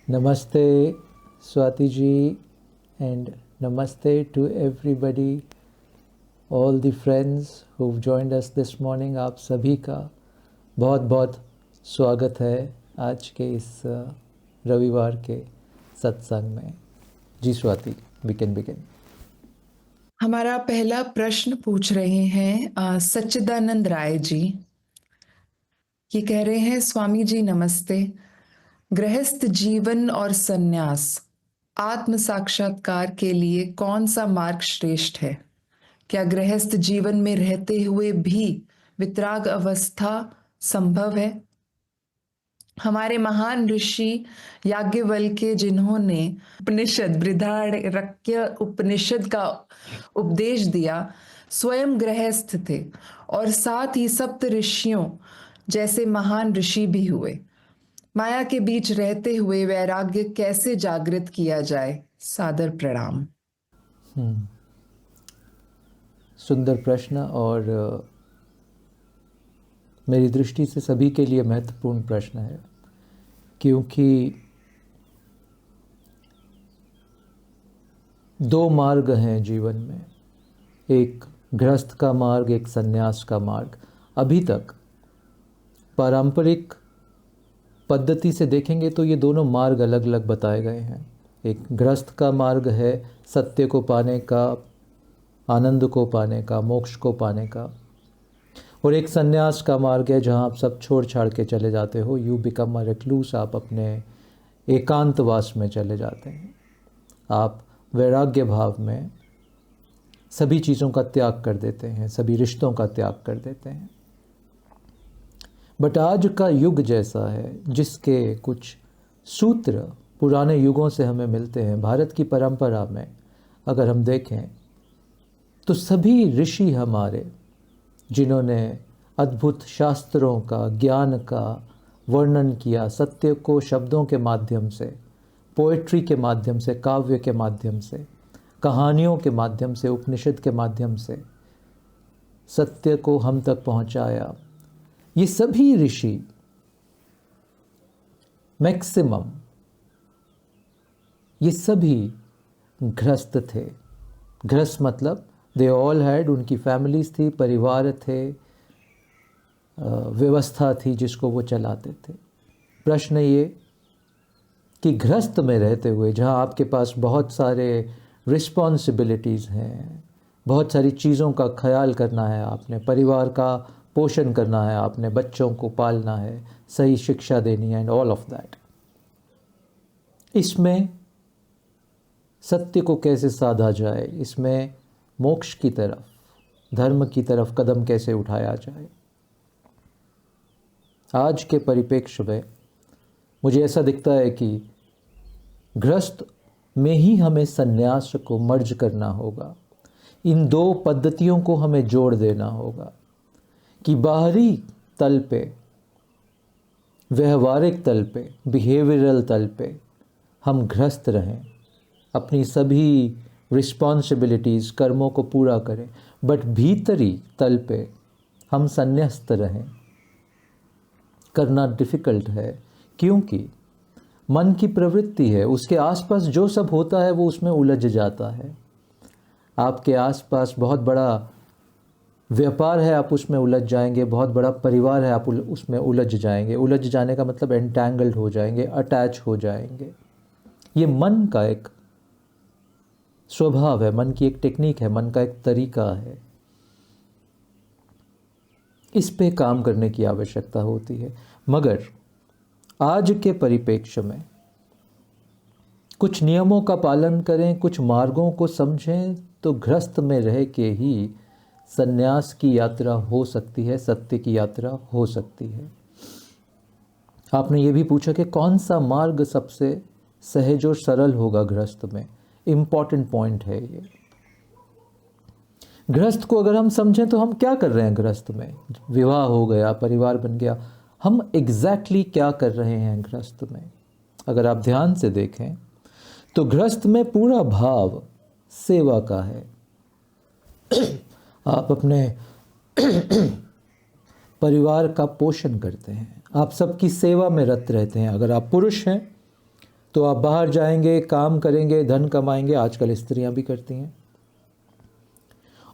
Namaste, Swati ji, and namaste to everybody, all the friends who've joined us this morning. आप सभी का बहुत बहुत स्वागत है आज के इस रविवार के सत्संग में। जी स्वाति, we can begin. हमारा पहला प्रश्न पूछ रहे हैं सच्चिदानंद राय जी। ये कह रहे हैं, स्वामी जी नमस्ते। गृहस्थ जीवन और सन्यास आत्म साक्षात्कार के लिए कौन सा मार्ग श्रेष्ठ है? क्या गृहस्थ जीवन में रहते हुए भी वितराग अवस्था संभव है? हमारे महान ऋषि याज्ञवल्क्य, जिन्होंने उपनिषद बृहदारण्यक उपनिषद का उपदेश दिया, स्वयं गृहस्थ थे और साथ ही सप्त ऋषियों जैसे महान ऋषि भी हुए। माया के बीच रहते हुए वैराग्य कैसे जागृत किया जाए? सादर प्रणाम। सुंदर प्रश्न और मेरी दृष्टि से सभी के लिए महत्वपूर्ण प्रश्न है, क्योंकि दो मार्ग हैं जीवन में, एक गृहस्थ का मार्ग, एक सन्यास का मार्ग। अभी तक पारंपरिक पद्धति से देखेंगे तो ये दोनों मार्ग अलग अलग बताए गए हैं। एक गृहस्थ का मार्ग है सत्य को पाने का, आनंद को पाने का, मोक्ष को पाने का, और एक सन्यास का मार्ग है जहाँ आप सब छोड़ छाड़ के चले जाते हो। यू बिकम अ रिक्लूस, आप अपने एकांतवास में चले जाते हैं। आप वैराग्य भाव में सभी चीज़ों का त्याग कर देते हैं, सभी रिश्तों का त्याग कर देते हैं। बट आज का युग जैसा है जिसके कुछ सूत्र पुराने युगों से हमें मिलते हैं। भारत की परंपरा में अगर हम देखें तो सभी ऋषि हमारे, जिन्होंने अद्भुत शास्त्रों का, ज्ञान का वर्णन किया, सत्य को शब्दों के माध्यम से, पोएट्री के माध्यम से, काव्य के माध्यम से, कहानियों के माध्यम से, उपनिषद के माध्यम से सत्य को हम तक पहुंचाया। ये सभी ऋषि मैक्सिमम, ये सभी गृहस्थ थे। गृहस्थ मतलब दे ऑल हैड, उनकी फैमिलीज थी, परिवार थे, व्यवस्था थी जिसको वो चलाते थे। प्रश्न ये कि गृहस्थ में रहते हुए, जहाँ आपके पास बहुत सारे रिस्पॉन्सिबिलिटीज़ हैं, बहुत सारी चीज़ों का ख्याल करना है, आपने परिवार का पोषण करना है, आपने बच्चों को पालना है, सही शिक्षा देनी है, एंड ऑल ऑफ दैट, इसमें सत्य को कैसे साधा जाए, इसमें मोक्ष की तरफ, धर्म की तरफ कदम कैसे उठाया जाए। आज के परिप्रेक्ष्य में मुझे ऐसा दिखता है कि गृहस्थ में ही हमें सन्यास को मर्ज करना होगा। इन दो पद्धतियों को हमें जोड़ देना होगा कि बाहरी तल पे, व्यवहारिक तल पे, बिहेवियरल तल पे हम गृहस्थ रहें, अपनी सभी रिस्पॉन्सिबिलिटीज़, कर्मों को पूरा करें, बट भीतरी तल पे हम संन्यस्त रहें। करना डिफ़िकल्ट है, क्योंकि मन की प्रवृत्ति है, उसके आसपास जो सब होता है वो उसमें उलझ जाता है। आपके आसपास बहुत बड़ा व्यापार है, आप उसमें उलझ जाएंगे, बहुत बड़ा परिवार है, आप उसमें उलझ जाएंगे। उलझ जाने का मतलब एंटैंगल्ड हो जाएंगे, अटैच हो जाएंगे। ये मन का एक स्वभाव है, मन की एक टेक्निक है, मन का एक तरीका है। इस पे काम करने की आवश्यकता होती है। मगर आज के परिप्रेक्ष्य में कुछ नियमों का पालन करें, कुछ मार्गों को समझें, तो गृहस्थ में रह के ही सन्यास की यात्रा हो सकती है, सत्य की यात्रा हो सकती है। आपने ये भी पूछा कि कौन सा मार्ग सबसे सहज और सरल होगा गृहस्थ में। इम्पॉर्टेंट पॉइंट है ये। गृहस्थ को अगर हम समझें तो हम क्या कर रहे हैं गृहस्थ में। विवाह हो गया, परिवार बन गया, हम एग्जैक्टली क्या कर रहे हैं गृहस्थ में। अगर आप ध्यान से देखें तो गृहस्थ में पूरा भाव सेवा का है। आप अपने परिवार का पोषण करते हैं, आप सबकी सेवा में रत रहते हैं। अगर आप पुरुष हैं तो आप बाहर जाएंगे, काम करेंगे, धन कमाएंगे, आजकल स्त्रियां भी करती हैं,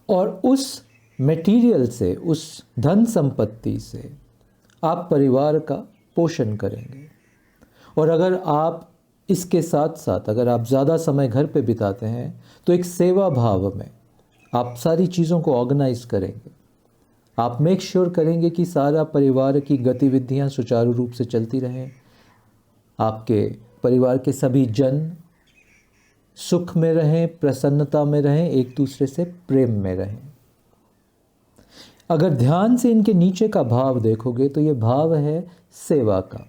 और उस मटेरियल से, उस धन संपत्ति से आप परिवार का पोषण करेंगे। और अगर आप इसके साथ साथ अगर आप ज़्यादा समय घर पे बिताते हैं तो एक सेवा भाव में आप सारी चीज़ों को ऑर्गेनाइज करेंगे। आप मेक श्योर करेंगे कि सारा परिवार की गतिविधियां सुचारू रूप से चलती रहें, आपके परिवार के सभी जन सुख में रहें, प्रसन्नता में रहें, एक दूसरे से प्रेम में रहें। अगर ध्यान से इनके नीचे का भाव देखोगे तो ये भाव है सेवा का।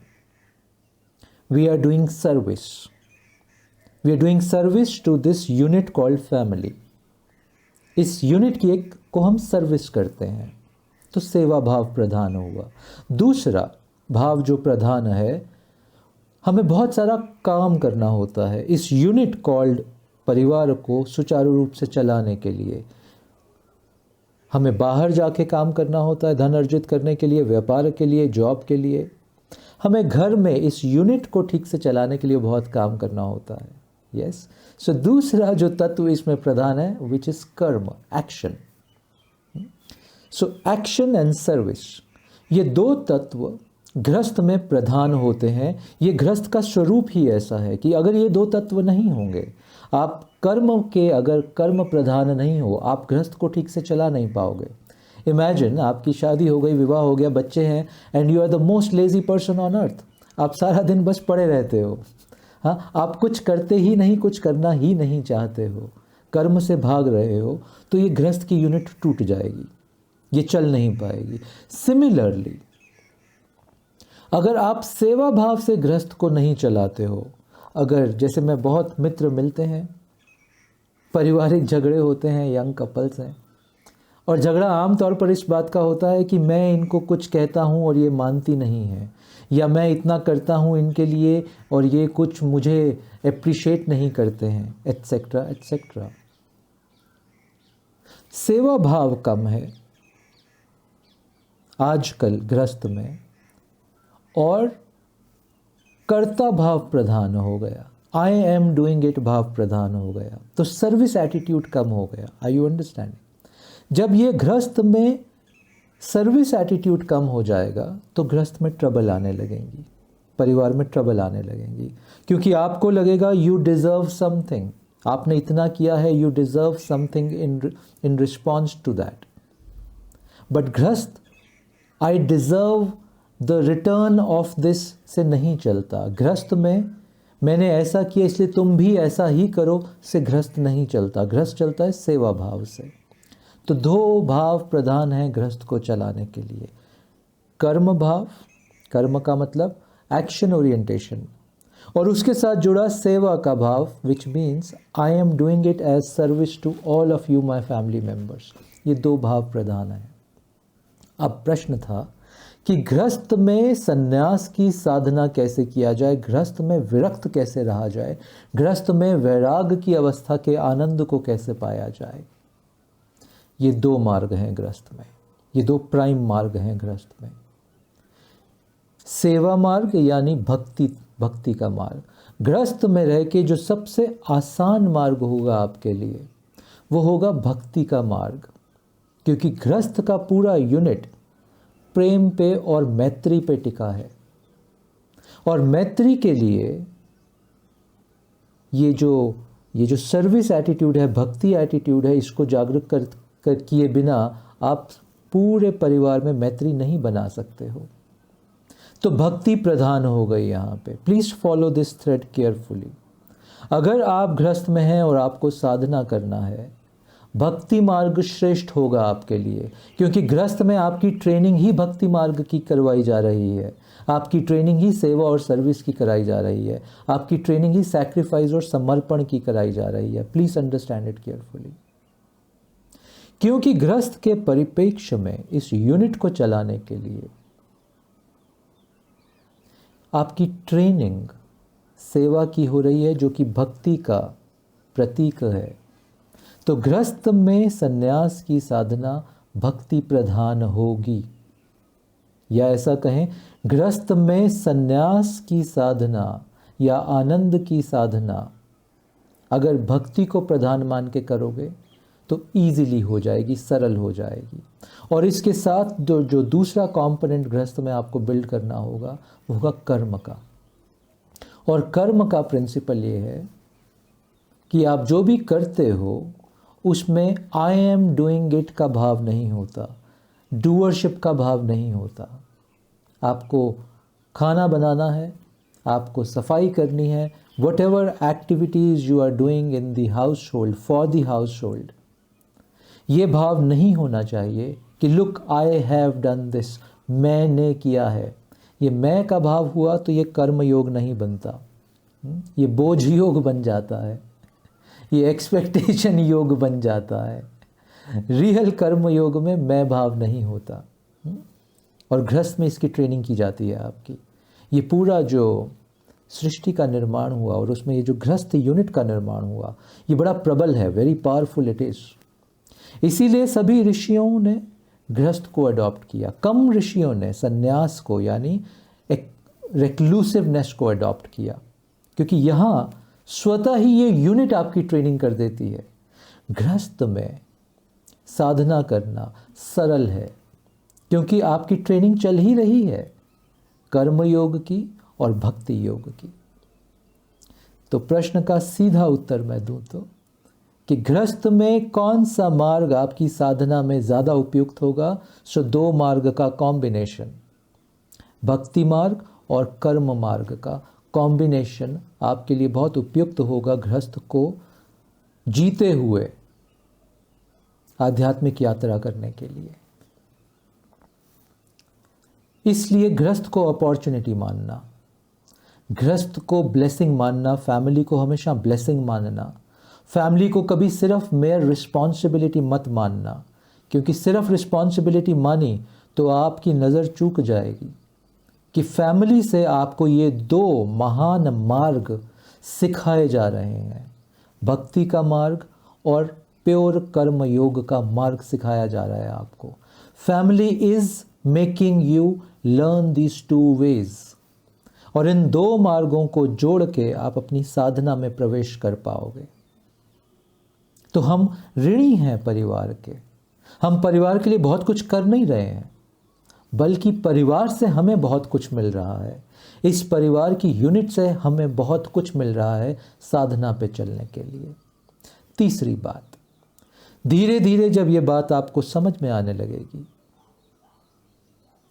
We are doing service, we are doing service to this unit called family. इस यूनिट की एक को हम सर्विस करते हैं, तो सेवा भाव प्रधान हुआ। दूसरा भाव जो प्रधान है, हमें बहुत सारा काम करना होता है इस यूनिट कॉल्ड परिवार को सुचारू रूप से चलाने के लिए। हमें बाहर जाके काम करना होता है धन अर्जित करने के लिए, व्यापार के लिए, जॉब के लिए। हमें घर में इस यूनिट को ठीक से चलाने के लिए बहुत काम करना होता है। यस, सो दूसरा जो तत्व इसमें प्रधान है, विच इज कर्म, action. So action and service, ये दो तत्व गृहस्थ में प्रधान होते हैं। ये गृहस्थ का स्वरूप ही ऐसा है कि अगर ये दो तत्व नहीं होंगे, आप कर्म के अगर कर्म प्रधान नहीं हो, आप गृहस्थ को ठीक से चला नहीं पाओगे। इमेजिन आपकी शादी हो गई, विवाह हो गया, बच्चे हैं, and you are the most lazy person on earth. आप सारा दिन बस पड़े रहते हो, हाँ, आप कुछ करते ही नहीं, कुछ करना ही नहीं चाहते हो, कर्म से भाग रहे हो, तो ये गृहस्थ की यूनिट टूट जाएगी, ये चल नहीं पाएगी। सिमिलरली अगर आप सेवा भाव से गृहस्थ को नहीं चलाते हो, अगर जैसे मैं बहुत मित्र मिलते हैं, पारिवारिक झगड़े होते हैं, यंग कपल्स हैं, और झगड़ा आमतौर पर इस बात का होता है कि मैं इनको कुछ कहता हूँ और ये मानती नहीं है, या मैं इतना करता हूँ इनके लिए और ये कुछ मुझे एप्रिशिएट नहीं करते हैं, एटसेट्रा एटसेट्रा। सेवा भाव कम है आजकल गृहस्थ में, और कर्ता भाव प्रधान हो गया, आई एम डूइंग इट भाव प्रधान हो गया, तो सर्विस एटीट्यूड कम हो गया। Are you understanding? जब ये गृहस्थ में सर्विस एटीट्यूड कम हो जाएगा तो गृहस्थ में ट्रबल आने लगेंगी, परिवार में ट्रबल आने लगेंगी, क्योंकि आपको लगेगा यू डिज़र्व समथिंग, आपने इतना किया है, you deserve something in response to that. But गृहस्थ I deserve the return of this से नहीं चलता। गृहस्थ में मैंने ऐसा किया इसलिए तुम भी ऐसा ही करो से गृहस्थ नहीं चलता। गृहस्थ चलता है सेवा भाव से। तो दो भाव प्रधान हैं गृहस्थ को चलाने के लिए, कर्म भाव, कर्म का मतलब एक्शन ओरिएंटेशन, और उसके साथ जुड़ा सेवा का भाव, which means I am doing it as service to all of you my family members. ये दो भाव प्रधान हैं। अब प्रश्न था कि गृहस्थ में संन्यास की साधना कैसे किया जाए, गृहस्थ में विरक्त कैसे रहा जाए, गृहस्थ में वैराग की अवस्था के आनंद को कैसे पाया जाए। ये दो मार्ग हैं गृहस्थ में, ये दो प्राइम मार्ग हैं गृहस्थ में। सेवा मार्ग यानी भक्ति का मार्ग। गृहस्थ में रह के जो सबसे आसान मार्ग होगा आपके लिए वो होगा भक्ति का मार्ग, क्योंकि गृहस्थ का पूरा यूनिट प्रेम पे और मैत्री पे टिका है। और मैत्री के लिए ये जो सर्विस एटीट्यूड है, भक्ति एटीट्यूड है, इसको जागरूक कर किए बिना आप पूरे परिवार में मैत्री नहीं बना सकते हो। तो भक्ति प्रधान हो गई यहाँ पे। Please follow this thread carefully. अगर आप गृहस्थ में हैं और आपको साधना करना है, भक्ति मार्ग श्रेष्ठ होगा आपके लिए, क्योंकि गृहस्थ में आपकी ट्रेनिंग ही भक्ति मार्ग की करवाई जा रही है, आपकी ट्रेनिंग ही सेवा और सर्विस की कराई जा रही है, आपकी ट्रेनिंग ही सैक्रिफाइस और समर्पण की कराई जा रही है। Please understand it carefully. क्योंकि गृहस्थ के परिप्रेक्ष्य में इस यूनिट को चलाने के लिए आपकी ट्रेनिंग सेवा की हो रही है, जो कि भक्ति का प्रतीक है। तो गृहस्थ में संन्यास की साधना भक्ति प्रधान होगी, या ऐसा कहें गृहस्थ में संन्यास की साधना या आनंद की साधना अगर भक्ति को प्रधान मान के करोगे तो ईजिली हो जाएगी, सरल हो जाएगी। और इसके साथ जो दूसरा कंपोनेंट गृहस्थ में आपको बिल्ड करना होगा वो होगा कर्म का। और कर्म का प्रिंसिपल ये है कि आप जो भी करते हो उसमें आई एम डूइंग इट का भाव नहीं होता, डूअरशिप का भाव नहीं होता। आपको खाना बनाना है, आपको सफाई करनी है, whatever activities you are doing in the household for the household, ये भाव नहीं होना चाहिए कि look I have done this, मैंने किया है। ये मैं का भाव हुआ तो ये कर्म योग नहीं बनता, ये बोझ योग बन जाता है, ये एक्सपेक्टेशन योग बन जाता है। रियल कर्म योग में मैं भाव नहीं होता। और गृहस्थ में इसकी ट्रेनिंग की जाती है आपकी। ये पूरा जो सृष्टि का निर्माण हुआ और उसमें ये जो गृहस्थ यूनिट का निर्माण हुआ ये बड़ा प्रबल है, वेरी पावरफुल इट इज़। इसीलिए सभी ऋषियों ने गृहस्थ को अडॉप्ट किया, कम ऋषियों ने सन्यास को यानी एक रेक्लूसिवनेस को अडॉप्ट किया, क्योंकि यहाँ स्वतः ही ये यूनिट आपकी ट्रेनिंग कर देती है। गृहस्थ में साधना करना सरल है क्योंकि आपकी ट्रेनिंग चल ही रही है कर्म योग की और भक्ति योग की। तो प्रश्न का सीधा उत्तर मैं दूं तो कि गृहस्थ में कौन सा मार्ग आपकी साधना में ज़्यादा उपयुक्त होगा? सो दो मार्ग का कॉम्बिनेशन, भक्ति मार्ग और कर्म मार्ग का कॉम्बिनेशन आपके लिए बहुत उपयुक्त होगा गृहस्थ को जीते हुए आध्यात्मिक यात्रा करने के लिए। इसलिए गृहस्थ को अपॉर्चुनिटी मानना, गृहस्थ को ब्लेसिंग मानना, फैमिली को हमेशा ब्लेसिंग मानना, फैमिली को कभी सिर्फ मेयर रिस्पॉन्सिबिलिटी मत मानना, क्योंकि सिर्फ रिस्पॉन्सिबिलिटी मानी तो आपकी नज़र चूक जाएगी कि फैमिली से आपको ये दो महान मार्ग सिखाए जा रहे हैं, भक्ति का मार्ग और प्योर कर्म योग का मार्ग सिखाया जा रहा है आपको। Family is making you learn these two ways, और इन दो मार्गों को जोड़ के आप अपनी साधना में प्रवेश कर पाओगे। तो हम ऋणी हैं परिवार के, हम परिवार के लिए बहुत कुछ कर नहीं रहे हैं, बल्कि परिवार से हमें बहुत कुछ मिल रहा है। इस परिवार की यूनिट से हमें बहुत कुछ मिल रहा है साधना पे चलने के लिए। तीसरी बात, धीरे धीरे जब ये बात आपको समझ में आने लगेगी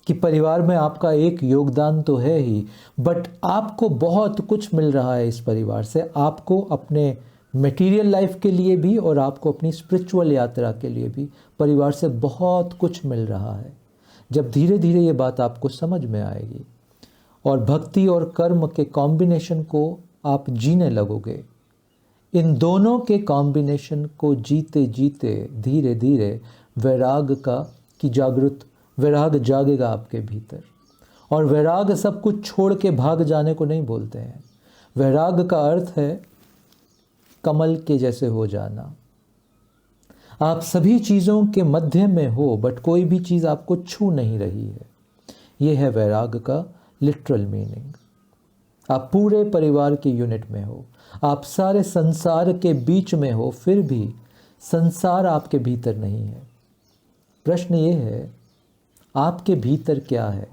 कि परिवार में आपका एक योगदान तो है ही, बट आपको बहुत कुछ मिल रहा है इस परिवार से, आपको अपने मटेरियल लाइफ के लिए भी और आपको अपनी स्पिरिचुअल यात्रा के लिए भी परिवार से बहुत कुछ मिल रहा है। जब धीरे धीरे ये बात आपको समझ में आएगी और भक्ति और कर्म के कॉम्बिनेशन को आप जीने लगोगे, इन दोनों के कॉम्बिनेशन को जीते जीते धीरे धीरे वैराग जागेगा आपके भीतर। और वैराग सब कुछ छोड़ के भाग जाने को नहीं बोलते हैं। वैराग का अर्थ है कमल के जैसे हो जाना। आप सभी चीज़ों के मध्य में हो बट कोई भी चीज़ आपको छू नहीं रही है। ये है वैराग का लिटरल मीनिंग। आप पूरे परिवार के यूनिट में हो, आप सारे संसार के बीच में हो, फिर भी संसार आपके भीतर नहीं है। प्रश्न ये है आपके भीतर क्या है,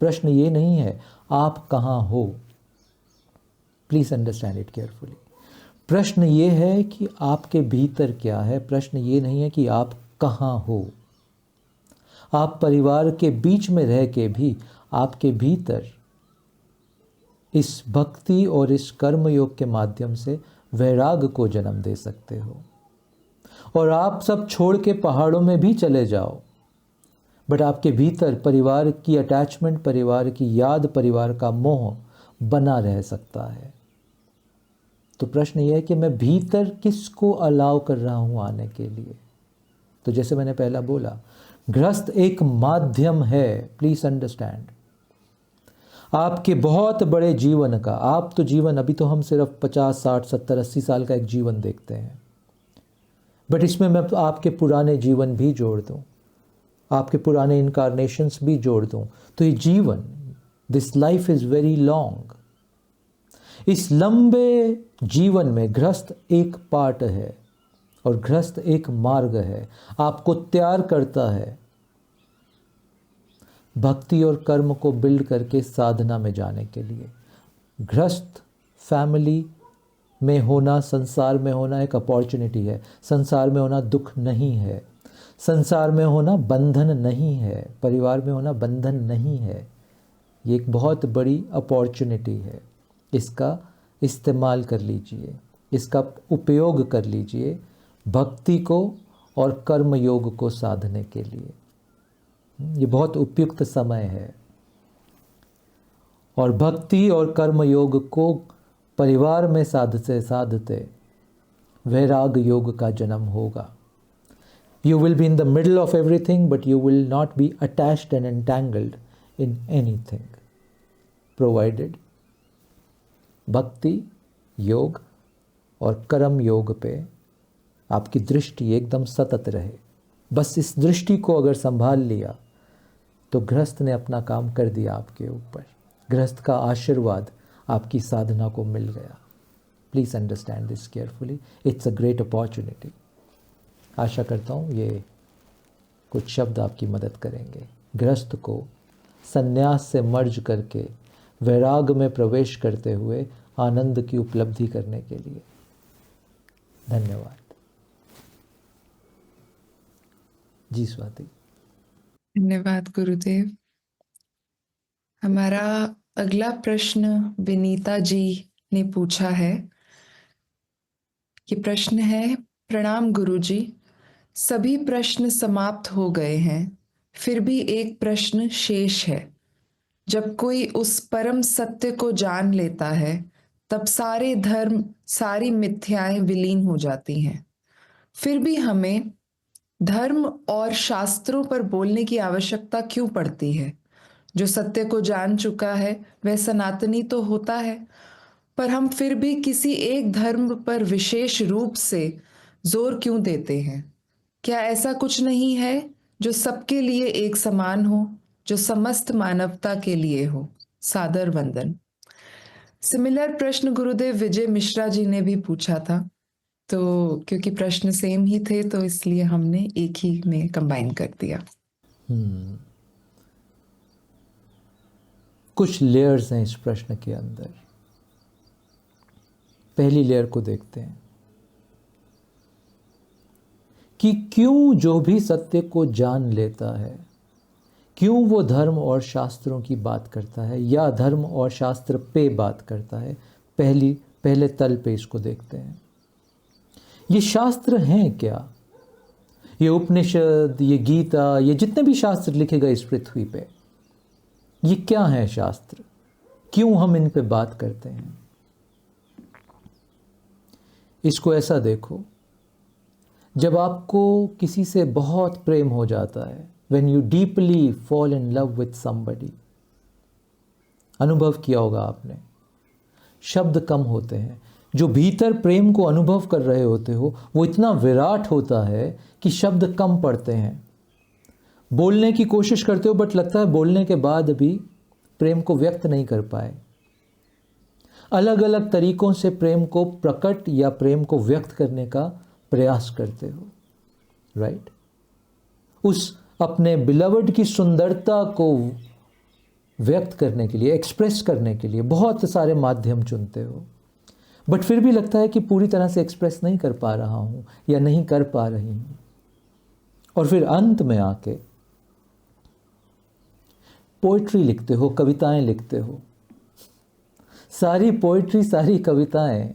प्रश्न ये नहीं है आप कहाँ हो। Please understand it carefully. प्रश्न ये है कि आपके भीतर क्या है, प्रश्न ये नहीं है कि आप कहाँ हो। आप परिवार के बीच में रह के भी आपके भीतर इस भक्ति और इस कर्म योग के माध्यम से वैराग को जन्म दे सकते हो। और आप सब छोड़ के पहाड़ों में भी चले जाओ, बट आपके भीतर परिवार की अटैचमेंट, परिवार की याद, परिवार का मोह बना रह सकता है। तो प्रश्न यह है कि मैं भीतर किसको अलाउ कर रहा हूँ आने के लिए। तो जैसे मैंने पहला बोला, गृहस्थ एक माध्यम है। प्लीज अंडरस्टैंड, आपके बहुत बड़े जीवन का, आप तो जीवन, अभी तो हम सिर्फ 50, 60, 70, 80 साल का एक जीवन देखते हैं, बट इसमें मैं आपके पुराने जीवन भी जोड़ दूं, आपके पुराने इनकारनेशंस भी जोड़ दूं, तो ये जीवन, this life is very long. इस लंबे जीवन में गृहस्थ एक पार्ट है और गृहस्थ एक मार्ग है, आपको तैयार करता है भक्ति और कर्म को बिल्ड करके साधना में जाने के लिए। गृहस्थ फैमिली में होना, संसार में होना एक अपॉर्चुनिटी है। संसार में होना दुख नहीं है, संसार में होना बंधन नहीं है, परिवार में होना बंधन नहीं है। ये एक बहुत बड़ी अपॉर्चुनिटी है, इसका इस्तेमाल कर लीजिए, इसका उपयोग कर लीजिए भक्ति को और कर्म योग को साधने के लिए। ये बहुत उपयुक्त समय है और भक्ति और कर्म योग को परिवार में साधते साधते वैराग योग का जन्म होगा। You will be in the middle of everything, but you will not be attached and entangled in anything, provided भक्ति योग और कर्म योग पे आपकी दृष्टि एकदम सतत रहे। बस इस दृष्टि को अगर संभाल लिया तो गृहस्थ ने अपना काम कर दिया आपके ऊपर। गृहस्थ का आशीर्वाद आपकी साधना को मिल गया। Please understand this carefully, it's a great opportunity. आशा करता हूँ ये कुछ शब्द आपकी मदद करेंगे गृहस्थ को संन्यास से मर्ज करके वैराग में प्रवेश करते हुए आनंद की उपलब्धि करने के लिए। धन्यवाद। जी स्वाति। धन्यवाद गुरुदेव। हमारा अगला प्रश्न विनीता जी ने पूछा है। ये प्रश्न है, प्रणाम गुरुजी, सभी प्रश्न समाप्त हो गए हैं, फिर भी एक प्रश्न शेष है। जब कोई उस परम सत्य को जान लेता है तब सारे धर्म, सारी मिथ्याएं विलीन हो जाती हैं। फिर भी हमें धर्म और शास्त्रों पर बोलने की आवश्यकता क्यों पड़ती है? जो सत्य को जान चुका है वह सनातनी तो होता है, पर हम फिर भी किसी एक धर्म पर विशेष रूप से जोर क्यों देते हैं? क्या ऐसा कुछ नहीं है जो सबके लिए एक समान हो, जो समस्त मानवता के लिए हो? सादर वंदन। सिमिलर प्रश्न गुरुदेव विजय मिश्रा जी ने भी पूछा था, तो क्योंकि प्रश्न सेम ही थे तो इसलिए हमने एक ही में कंबाइन कर दिया। कुछ लेयर्स हैं इस प्रश्न के अंदर। पहली लेयर को देखते हैं कि क्यों जो भी सत्य को जान लेता है, क्यों वो धर्म और शास्त्रों की बात करता है या धर्म और शास्त्र पे बात करता है। पहले तल पे इसको देखते हैं। ये शास्त्र हैं क्या? ये उपनिषद, ये गीता, ये जितने भी शास्त्र लिखे गए इस पृथ्वी पे, ये क्या है शास्त्र? क्यों हम इन पे बात करते हैं? इसको ऐसा देखो, जब आपको किसी से बहुत प्रेम हो जाता है, when you deeply fall in love with somebody, अनुभव किया होगा आपने, शब्द कम होते हैं। जो भीतर प्रेम को अनुभव कर रहे होते हो वो इतना विराट होता है कि शब्द कम पड़ते हैं। बोलने की कोशिश करते हो बट लगता है बोलने के बाद भी प्रेम को व्यक्त नहीं कर पाए। अलग अलग तरीकों से प्रेम को प्रकट या प्रेम को व्यक्त करने का प्रयास करते हो, राइट? उस अपने बिलवड की सुंदरता को व्यक्त करने के लिए, एक्सप्रेस करने के लिए बहुत सारे माध्यम चुनते हो, बट फिर भी लगता है कि पूरी तरह से एक्सप्रेस नहीं कर पा रहा हूँ या नहीं कर पा रही हूँ। और फिर अंत में आके पोइट्री लिखते हो, कविताएं लिखते हो। सारी पोइट्री, सारी कविताएं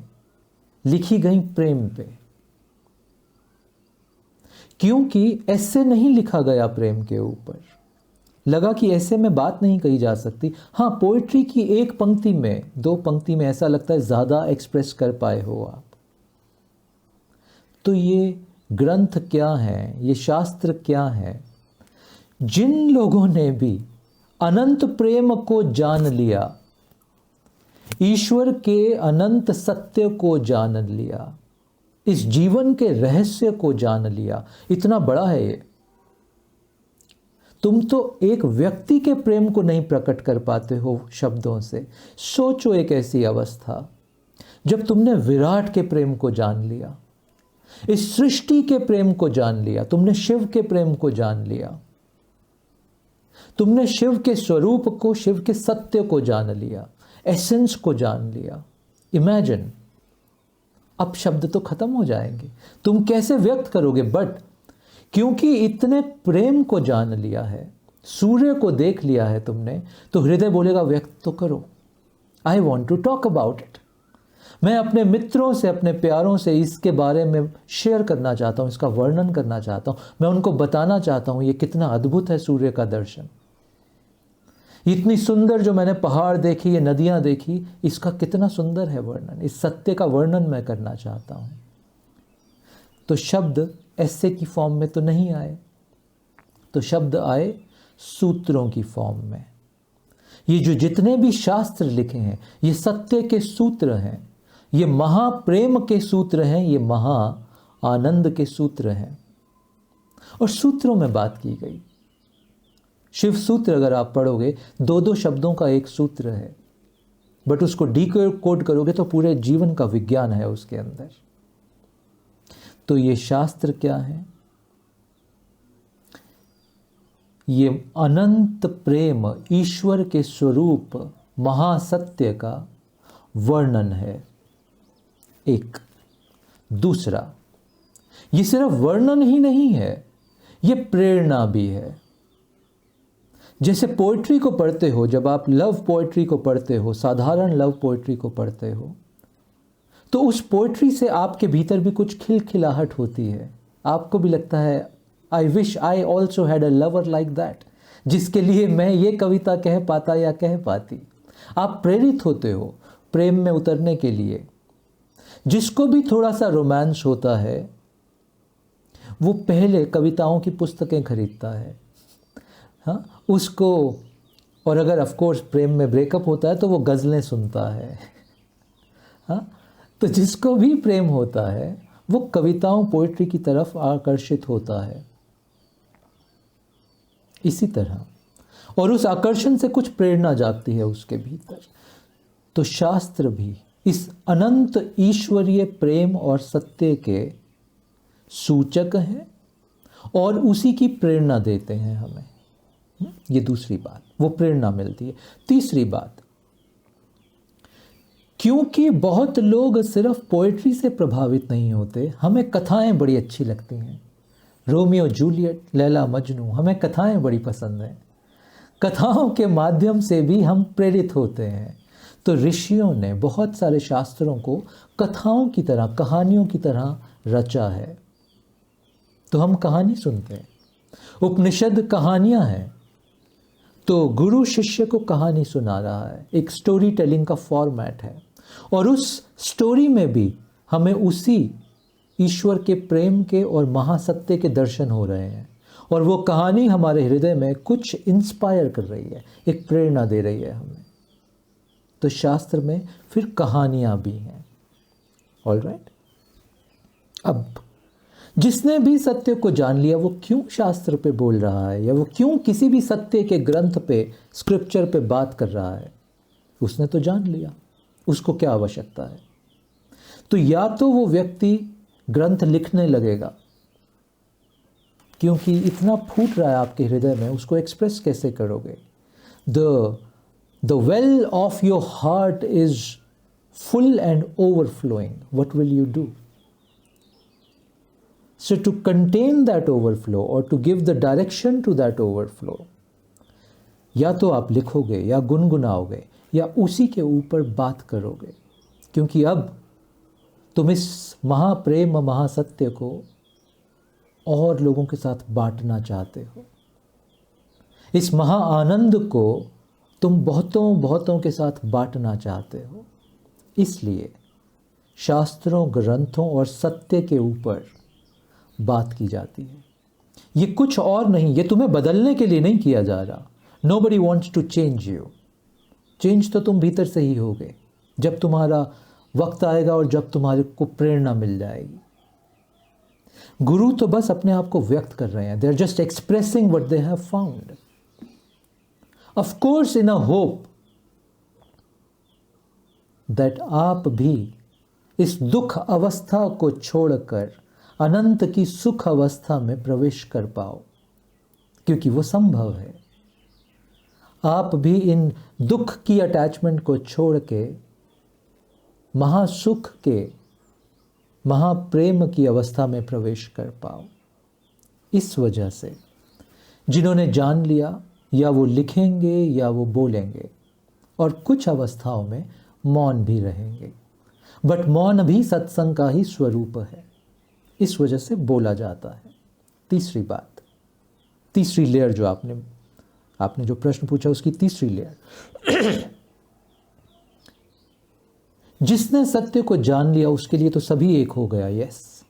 लिखी गई प्रेम पे, क्योंकि ऐसे नहीं लिखा गया प्रेम के ऊपर। लगा कि ऐसे में बात नहीं कही जा सकती। हाँ, पोइट्री की एक पंक्ति में, दो पंक्ति में ऐसा लगता है ज़्यादा एक्सप्रेस कर पाए हो आप। तो ये ग्रंथ क्या है, ये शास्त्र क्या है? जिन लोगों ने भी अनंत प्रेम को जान लिया, ईश्वर के अनंत सत्य को जान लिया, इस जीवन के रहस्य को जान लिया, इतना बड़ा है ये। तुम तो एक व्यक्ति के प्रेम को नहीं प्रकट कर पाते हो शब्दों से। सोचो एक ऐसी अवस्था जब तुमने विराट के प्रेम को जान लिया, इस सृष्टि के प्रेम को जान लिया, तुमने शिव के प्रेम को जान लिया, तुमने शिव के स्वरूप को, शिव के सत्य को जान लिया, एसेंस को जान लिया। इमेजिन, अब शब्द तो खत्म हो जाएंगे, तुम कैसे व्यक्त करोगे? बट क्योंकि इतने प्रेम को जान लिया है, सूर्य को देख लिया है तुमने, तो हृदय बोलेगा व्यक्त तो करो। I want to talk about it. मैं अपने मित्रों से, अपने प्यारों से इसके बारे में शेयर करना चाहता हूँ, इसका वर्णन करना चाहता हूँ। मैं उनको बताना चाहता हूँ ये कितना अद्भुत है सूर्य का दर्शन, इतनी सुंदर जो मैंने पहाड़ देखी, ये नदियाँ देखी, इसका कितना सुंदर है वर्णन। इस सत्य का वर्णन मैं करना चाहता हूँ। तो शब्द ऐसे की फॉर्म में तो नहीं आए, तो शब्द आए सूत्रों की फॉर्म में। ये जो जितने भी शास्त्र लिखे हैं, ये सत्य के सूत्र हैं, ये महाप्रेम के सूत्र हैं, ये महा आनंद के सूत्र हैं। और सूत्रों में बात की गई। शिव सूत्र अगर आप पढ़ोगे, दो दो शब्दों का एक सूत्र है, बट उसको डीकोड करोगे तो पूरे जीवन का विज्ञान है उसके अंदर। तो ये शास्त्र क्या है? ये अनंत प्रेम, ईश्वर के स्वरूप, महासत्य का वर्णन है एक। दूसरा, ये सिर्फ वर्णन ही नहीं है, ये प्रेरणा भी है। जैसे पोइट्री को पढ़ते हो, जब आप लव पोइट्री को पढ़ते हो, साधारण लव पोइट्री को पढ़ते हो, तो उस पोइट्री से आपके भीतर भी कुछ खिलखिलाहट होती है। आपको भी लगता है I wish I also had a lover like that, जिसके लिए मैं ये कविता कह पाता या कह पाती। आप प्रेरित होते हो प्रेम में उतरने के लिए। जिसको भी थोड़ा सा रोमांस होता है, वो पहले कविताओं की पुस्तकें खरीदता है, हाँ उसको। और अगर ऑफ कोर्स प्रेम में ब्रेकअप होता है तो वो गज़लें सुनता है, हाँ। तो जिसको भी प्रेम होता है वो कविताओं, पोइट्री की तरफ आकर्षित होता है। इसी तरह, और उस आकर्षण से कुछ प्रेरणा जागती है उसके भीतर। तो शास्त्र भी इस अनंत ईश्वरीय प्रेम और सत्य के सूचक हैं और उसी की प्रेरणा देते हैं हमें। ये दूसरी बात, वो प्रेरणा मिलती है। तीसरी बात, क्योंकि बहुत लोग सिर्फ पोएट्री से प्रभावित नहीं होते, हमें कथाएं बड़ी अच्छी लगती हैं। रोमियो जूलियट, लैला मजनू, हमें कथाएं बड़ी पसंद हैं। कथाओं के माध्यम से भी हम प्रेरित होते हैं। तो ऋषियों ने बहुत सारे शास्त्रों को कथाओं की तरह, कहानियों की तरह रचा है। तो हम कहानी सुनते हैं। उपनिषद कहानियां हैं, तो गुरु शिष्य को कहानी सुना रहा है, एक स्टोरी टेलिंग का फॉर्मेट है। और उस स्टोरी में भी हमें उसी ईश्वर के प्रेम के और महासत्य के दर्शन हो रहे हैं। और वो कहानी हमारे हृदय में कुछ इंस्पायर कर रही है, एक प्रेरणा दे रही है हमें। तो शास्त्र में फिर कहानियां भी हैं। ऑलराइट, अब जिसने भी सत्य को जान लिया, वो क्यों शास्त्र पे बोल रहा है, या वो क्यों किसी भी सत्य के ग्रंथ पे, स्क्रिप्चर पे बात कर रहा है? उसने तो जान लिया, उसको क्या आवश्यकता है? तो या तो वो व्यक्ति ग्रंथ लिखने लगेगा, क्योंकि इतना फूट रहा है आपके हृदय में, उसको एक्सप्रेस कैसे करोगे? The well of your heart is full and overflowing, what will you do? So to contain that overflow or to give the direction to that overflow, या तो आप लिखोगे या गुनगुनाओगे या उसी के ऊपर बात करोगे, क्योंकि अब तुम इस महाप्रेम महासत्य को और लोगों के साथ बांटना चाहते हो। इस महा आनंद को तुम बहुतों के साथ बांटना चाहते हो। इसलिए शास्त्रों, ग्रंथों और सत्य के ऊपर बात की जाती है। ये कुछ और नहीं, ये तुम्हें बदलने के लिए नहीं किया जा रहा। Nobody wants to change you। Change तो तुम भीतर से ही होगे, जब तुम्हारा वक्त आएगा और जब तुम्हारे को प्रेरणा मिल जाएगी। गुरु तो बस अपने आप को व्यक्त कर रहे हैं। They are just expressing what they have found। Of course in a hope that आप भी इस दुख अवस्था को छोड़कर अनंत की सुख अवस्था में प्रवेश कर पाओ, क्योंकि वो संभव है। आप भी इन दुख की अटैचमेंट को छोड़ के महासुख के, महाप्रेम की अवस्था में प्रवेश कर पाओ। इस वजह से जिन्होंने जान लिया, या वो लिखेंगे या वो बोलेंगे, और कुछ अवस्थाओं में मौन भी रहेंगे, बट मौन भी सत्संग का ही स्वरूप है, इस वजह से बोला जाता है। तीसरी बात, तीसरी लेयर जो आपने जो प्रश्न पूछा उसकी तीसरी लेयर, जिसने सत्य को जान लिया उसके लिए तो सभी एक हो गया। यस,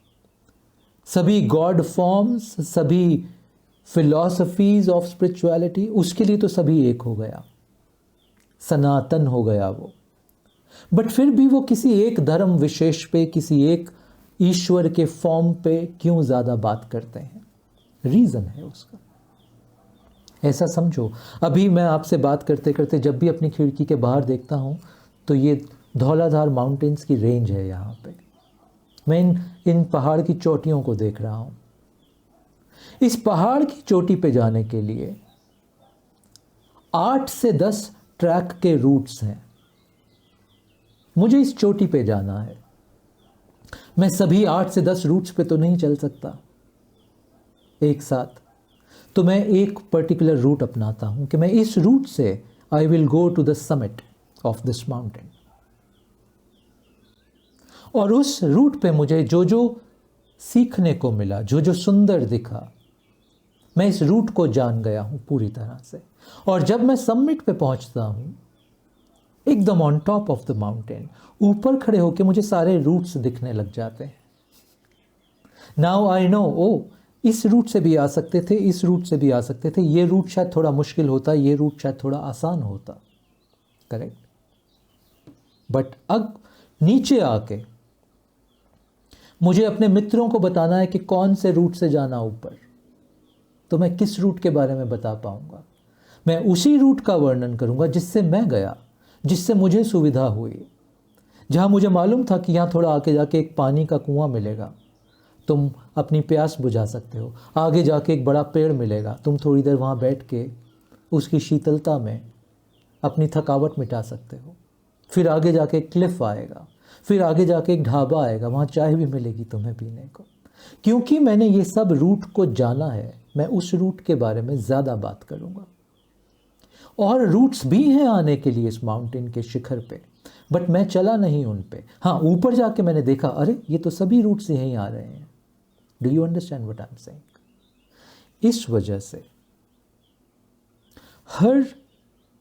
सभी गॉड फॉर्म्स, सभी फिलॉसफीज ऑफ स्पिरिचुअलिटी, उसके लिए तो सभी एक हो गया, सनातन हो गया वो। बट फिर भी वो किसी एक धर्म विशेष पे, किसी एक ईश्वर के फॉर्म पे क्यों ज़्यादा बात करते हैं? रीज़न है उसका। ऐसा समझो, अभी मैं आपसे बात करते करते जब भी अपनी खिड़की के बाहर देखता हूँ तो ये धौलाधार माउंटेन्स की रेंज है यहाँ पे। मैं इन पहाड़ की चोटियों को देख रहा हूँ। इस पहाड़ की चोटी पे जाने के लिए 8 से 10 ट्रैक के रूट्स हैं। मुझे इस चोटी पे जाना है, मैं सभी 8 से 10 रूट्स पे तो नहीं चल सकता एक साथ, तो मैं एक पर्टिकुलर रूट अपनाता हूं कि मैं इस रूट से I will go to the summit of this mountain. और उस रूट पे मुझे जो जो सीखने को मिला, जो जो सुंदर दिखा, मैं इस रूट को जान गया हूं पूरी तरह से। और जब मैं समिट पे पहुंचता हूं, एकदम on top of the mountain, ऊपर खड़े होकर मुझे सारे रूट्स दिखने लग जाते हैं। नाउ आई नो, ओ इस रूट से भी आ सकते थे, इस रूट से भी आ सकते थे, ये रूट शायद थोड़ा मुश्किल होता, ये रूट शायद थोड़ा आसान होता, करेक्ट। बट अब नीचे आके मुझे अपने मित्रों को बताना है कि कौन से रूट से जाना ऊपर, तो मैं किस रूट के बारे में बता पाऊंगा? मैं उसी रूट का वर्णन करूंगा जिससे मैं गया, जिससे मुझे सुविधा हुई, जहां मुझे मालूम था कि यहाँ थोड़ा आगे जाके एक पानी का कुआं मिलेगा, तुम अपनी प्यास बुझा सकते हो। आगे जाके एक बड़ा पेड़ मिलेगा, तुम थोड़ी देर वहाँ बैठ के उसकी शीतलता में अपनी थकावट मिटा सकते हो। फिर आगे जाके एक क्लिफ आएगा, फिर आगे जाके एक ढाबा आएगा, वहाँ चाय भी मिलेगी तुम्हें पीने को। क्योंकि मैंने ये सब रूट को जाना है, मैं उस रूट के बारे में ज़्यादा बात करूँगा। और रूट्स भी हैं आने के लिए इस माउंटेन के शिखर पे, बट मैं चला नहीं उन पे। हाँ, ऊपर जाके मैंने देखा, अरे ये तो सभी रूट्स यहीं आ रहे हैं। Do you understand what I am saying? इस वजह से हर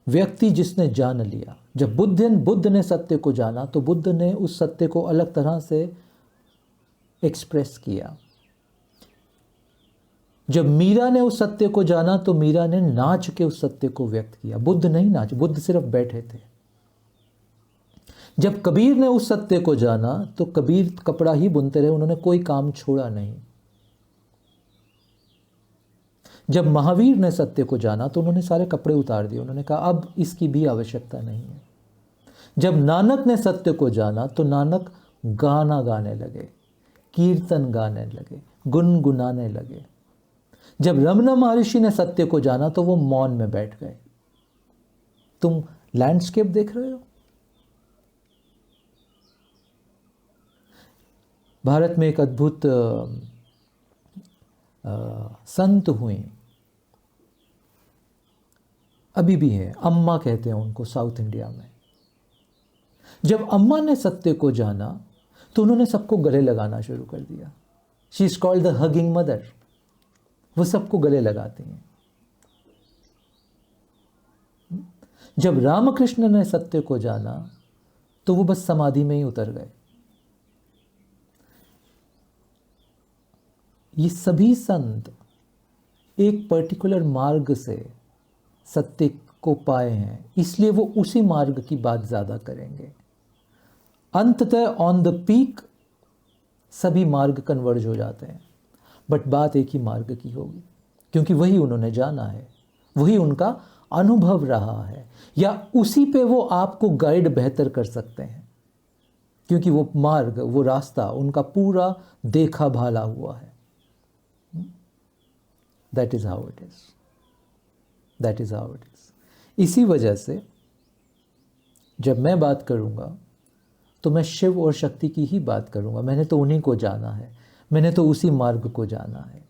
व्यक्ति जिसने जान लिया, जब बुद्ध ने सत्य को जाना तो बुद्ध ने उस सत्य को अलग तरह से एक्सप्रेस किया। जब मीरा ने उस सत्य को जाना तो मीरा ने नाच के उस सत्य को व्यक्त किया। बुद्ध नहीं नाचे, बुद्ध सिर्फ बैठे थे। जब कबीर ने उस सत्य को जाना तो कबीर कपड़ा ही बुनते रहे, उन्होंने कोई काम छोड़ा नहीं। जब महावीर ने सत्य को जाना तो उन्होंने सारे कपड़े उतार दिए, उन्होंने कहा अब इसकी भी आवश्यकता नहीं है। जब नानक ने सत्य को जाना तो नानक गाना गाने लगे, कीर्तन गाने लगे, गुनगुनाने लगे। जब रमना महर्षि ने सत्य को जाना तो वो मौन में बैठ गए। तुम लैंडस्केप देख रहे हो? भारत में एक अद्भुत संत हुई, अभी भी है, अम्मा कहते हैं उनको साउथ इंडिया में। जब अम्मा ने सत्य को जाना तो उन्होंने सबको गले लगाना शुरू कर दिया। She is called the hugging mother. वो सबको गले लगाती हैं। जब रामकृष्ण ने सत्य को जाना तो वो बस समाधि में ही उतर गए। ये सभी संत एक पर्टिकुलर मार्ग से सत्य को पाए हैं, इसलिए वो उसी मार्ग की बात ज़्यादा करेंगे। अंततः ऑन द पीक सभी मार्ग कन्वर्ज हो जाते हैं, बट बात एक ही मार्ग की होगी, क्योंकि वही उन्होंने जाना है, वही उनका अनुभव रहा है, या उसी पे वो आपको गाइड बेहतर कर सकते हैं। क्योंकि वो मार्ग, वो रास्ता उनका पूरा देखा भाला हुआ है। That is how it is, that is how it is. इसी वजह से जब मैं बात करूँगा तो मैं शिव और शक्ति की ही बात करूँगा। मैंने तो उन्हीं को जाना है, मैंने तो उसी मार्ग को जाना है।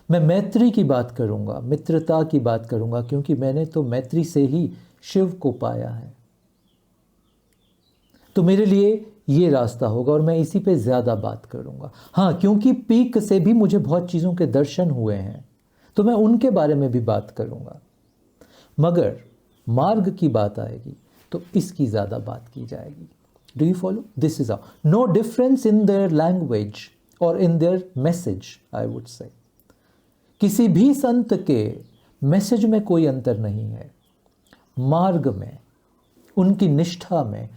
मैं मैत्री की बात करूँगा, मित्रता की बात करूँगा, क्योंकि मैंने तो मैत्री से ही शिव को पाया है। तो मेरे लिए ये रास्ता होगा और मैं इसी पे ज़्यादा बात करूँगा। हाँ, क्योंकि पीक से भी मुझे बहुत चीज़ों के दर्शन हुए हैं, तो मैं उनके बारे में भी बात करूँगा। मगर मार्ग की बात आएगी तो इसकी ज़्यादा बात की जाएगी। Do you follow? This is no difference in their language और in their message, I would say. किसी भी संत के मैसेज में कोई अंतर नहीं है, मार्ग में, उनकी निष्ठा में,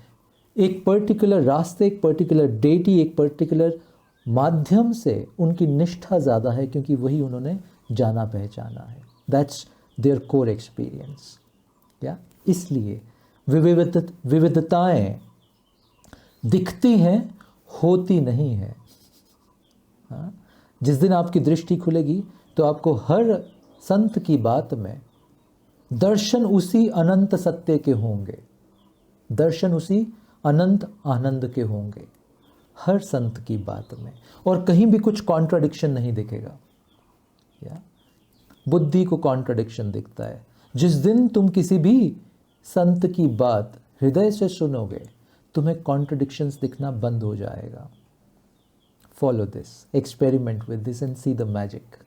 एक पर्टिकुलर रास्ते, एक पर्टिकुलर डेटी, एक पर्टिकुलर माध्यम से उनकी निष्ठा ज़्यादा है, क्योंकि वही उन्होंने जाना पहचाना है। That's there core experience. क्या? इसलिए विविधताएं दिखती हैं, होती नहीं है। हाँ? जिस दिन आपकी दृष्टि खुलेगी तो आपको हर संत की बात में दर्शन उसी अनंत सत्य के होंगे, दर्शन उसी अनंत आनंद के होंगे हर संत की बात में, और कहीं भी कुछ कॉन्ट्राडिक्शन नहीं दिखेगा। या बुद्धि को कॉन्ट्राडिक्शन दिखता है। जिस दिन तुम किसी भी संत की बात हृदय से सुनोगे, तुम्हें कॉन्ट्राडिक्शंस दिखना बंद हो जाएगा। Follow this, experiment with this and see the magic.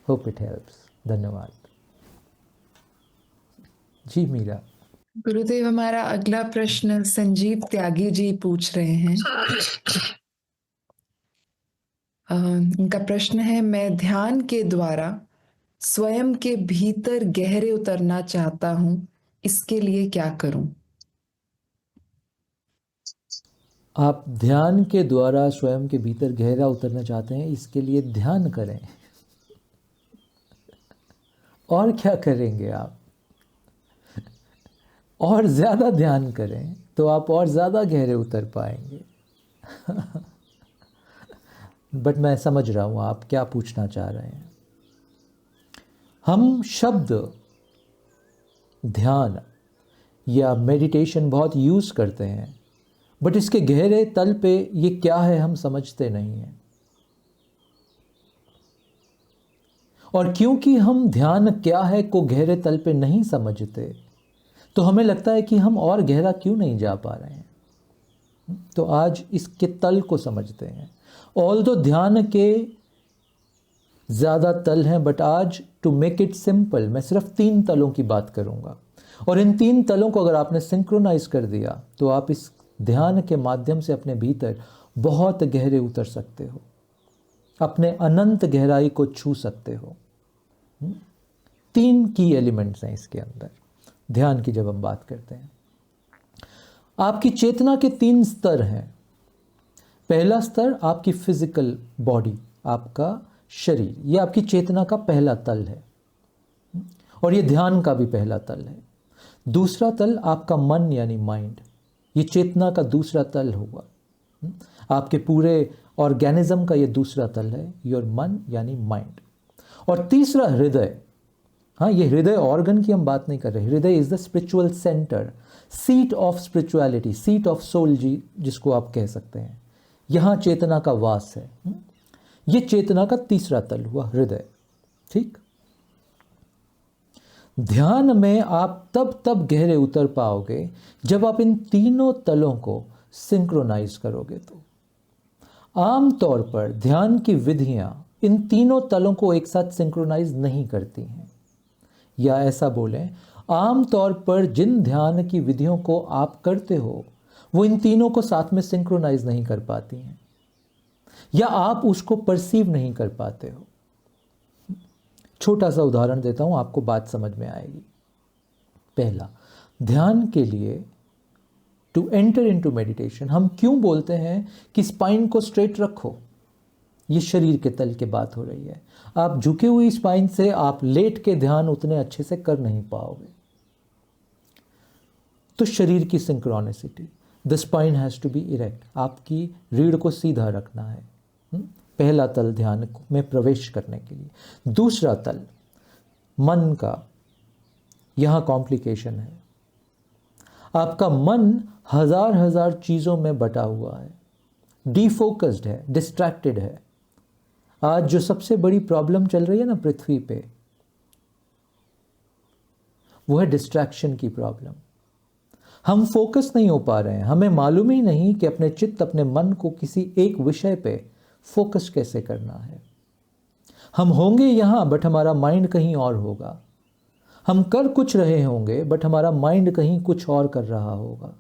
Hope it helps. धन्यवाद जी। मीरा। गुरुदेव, हमारा अगला प्रश्न संजीव त्यागी जी पूछ रहे हैं। इनका प्रश्न है, मैं ध्यान के द्वारा स्वयं के भीतर गहरे उतरना चाहता हूं, इसके लिए क्या करूं? आप ध्यान के द्वारा स्वयं के भीतर गहरा उतरना चाहते हैं, इसके लिए ध्यान करें। और क्या करेंगे आप? और ज़्यादा ध्यान करें तो आप और ज़्यादा गहरे उतर पाएंगे। बट मैं समझ रहा हूँ आप क्या पूछना चाह रहे हैं। हम शब्द ध्यान या मेडिटेशन बहुत यूज़ करते हैं, बट इसके गहरे तल पे ये क्या है हम समझते नहीं हैं। और क्योंकि हम ध्यान क्या है को गहरे तल पे नहीं समझते, तो हमें लगता है कि हम और गहरा क्यों नहीं जा पा रहे हैं। तो आज इसके तल को समझते हैं। ऑल्दो ध्यान के ज़्यादा तल हैं, बट आज टू मेक इट सिंपल मैं सिर्फ 3 तलों की बात करूंगा। और इन 3 तलों को अगर आपने सिंक्रोनाइज कर दिया तो आप इस ध्यान के माध्यम से अपने भीतर बहुत गहरे उतर सकते हो, अपने अनंत गहराई को छू सकते हो। 3 की एलिमेंट्स हैं इसके अंदर ध्यान की। जब हम बात करते हैं, आपकी चेतना के 3 स्तर हैं। पहला स्तर आपकी फिजिकल बॉडी, आपका शरीर, ये आपकी चेतना का पहला तल है, और ये ध्यान का भी पहला तल है। दूसरा तल आपका मन यानी माइंड, ये चेतना का दूसरा तल होगा। आपके पूरे ऑर्गेनिज्म का ये दूसरा तल है, योर मन यानी माइंड। और तीसरा हृदय। हाँ, ये हृदय ऑर्गन की हम बात नहीं कर रहे। हृदय is the spiritual centre, seat of spirituality, seat of soul जी जिसको आप कह सकते हैं। यहाँ चेतना का वास है। ये चेतना का तीसरा तल हुआ हृदय। ठीक। ध्यान में आप तब गहरे उतर पाओगे जब आप इन तीनों तलों को सिंक्रोनाइज करोगे। तो आमतौर पर ध्यान की विधियां इन तीनों तलों को एक साथ सिंक्रोनाइज नहीं करती हैं, या ऐसा बोलें, आमतौर पर जिन ध्यान की विधियों को आप करते हो वो इन तीनों को साथ में सिंक्रोनाइज नहीं कर पाती हैं, या आप उसको परसीव नहीं कर पाते हो। छोटा सा उदाहरण देता हूं, आपको बात समझ में आएगी। पहला, ध्यान के लिए टू एंटर इनटू मेडिटेशन हम क्यों बोलते हैं कि स्पाइन को स्ट्रेट रखो? ये शरीर के तल की बात हो रही है। आप झुके हुई स्पाइन से आप लेट के ध्यान उतने अच्छे से कर नहीं पाओगे। तो शरीर की synchronicity, the spine has to be erect, आपकी रीढ़ को सीधा रखना है। पहला तल ध्यान में प्रवेश करने के लिए। दूसरा तल मन का, यहाँ कॉम्प्लिकेशन है। आपका मन हजार हजार चीज़ों में बटा हुआ है, डिफोकस्ड है, डिस्ट्रैक्टेड है। आज जो सबसे बड़ी प्रॉब्लम चल रही है ना पृथ्वी पे, वो है डिस्ट्रैक्शन की प्रॉब्लम। हम फोकस नहीं हो पा रहे हैं, हमें मालूम ही नहीं कि अपने चित्त, अपने मन को किसी एक विषय पे फोकस कैसे करना है। हम होंगे यहाँ बट हमारा माइंड कहीं और होगा। हम कर कुछ रहे होंगे बट हमारा माइंड कहीं कुछ और कर रहा होगा।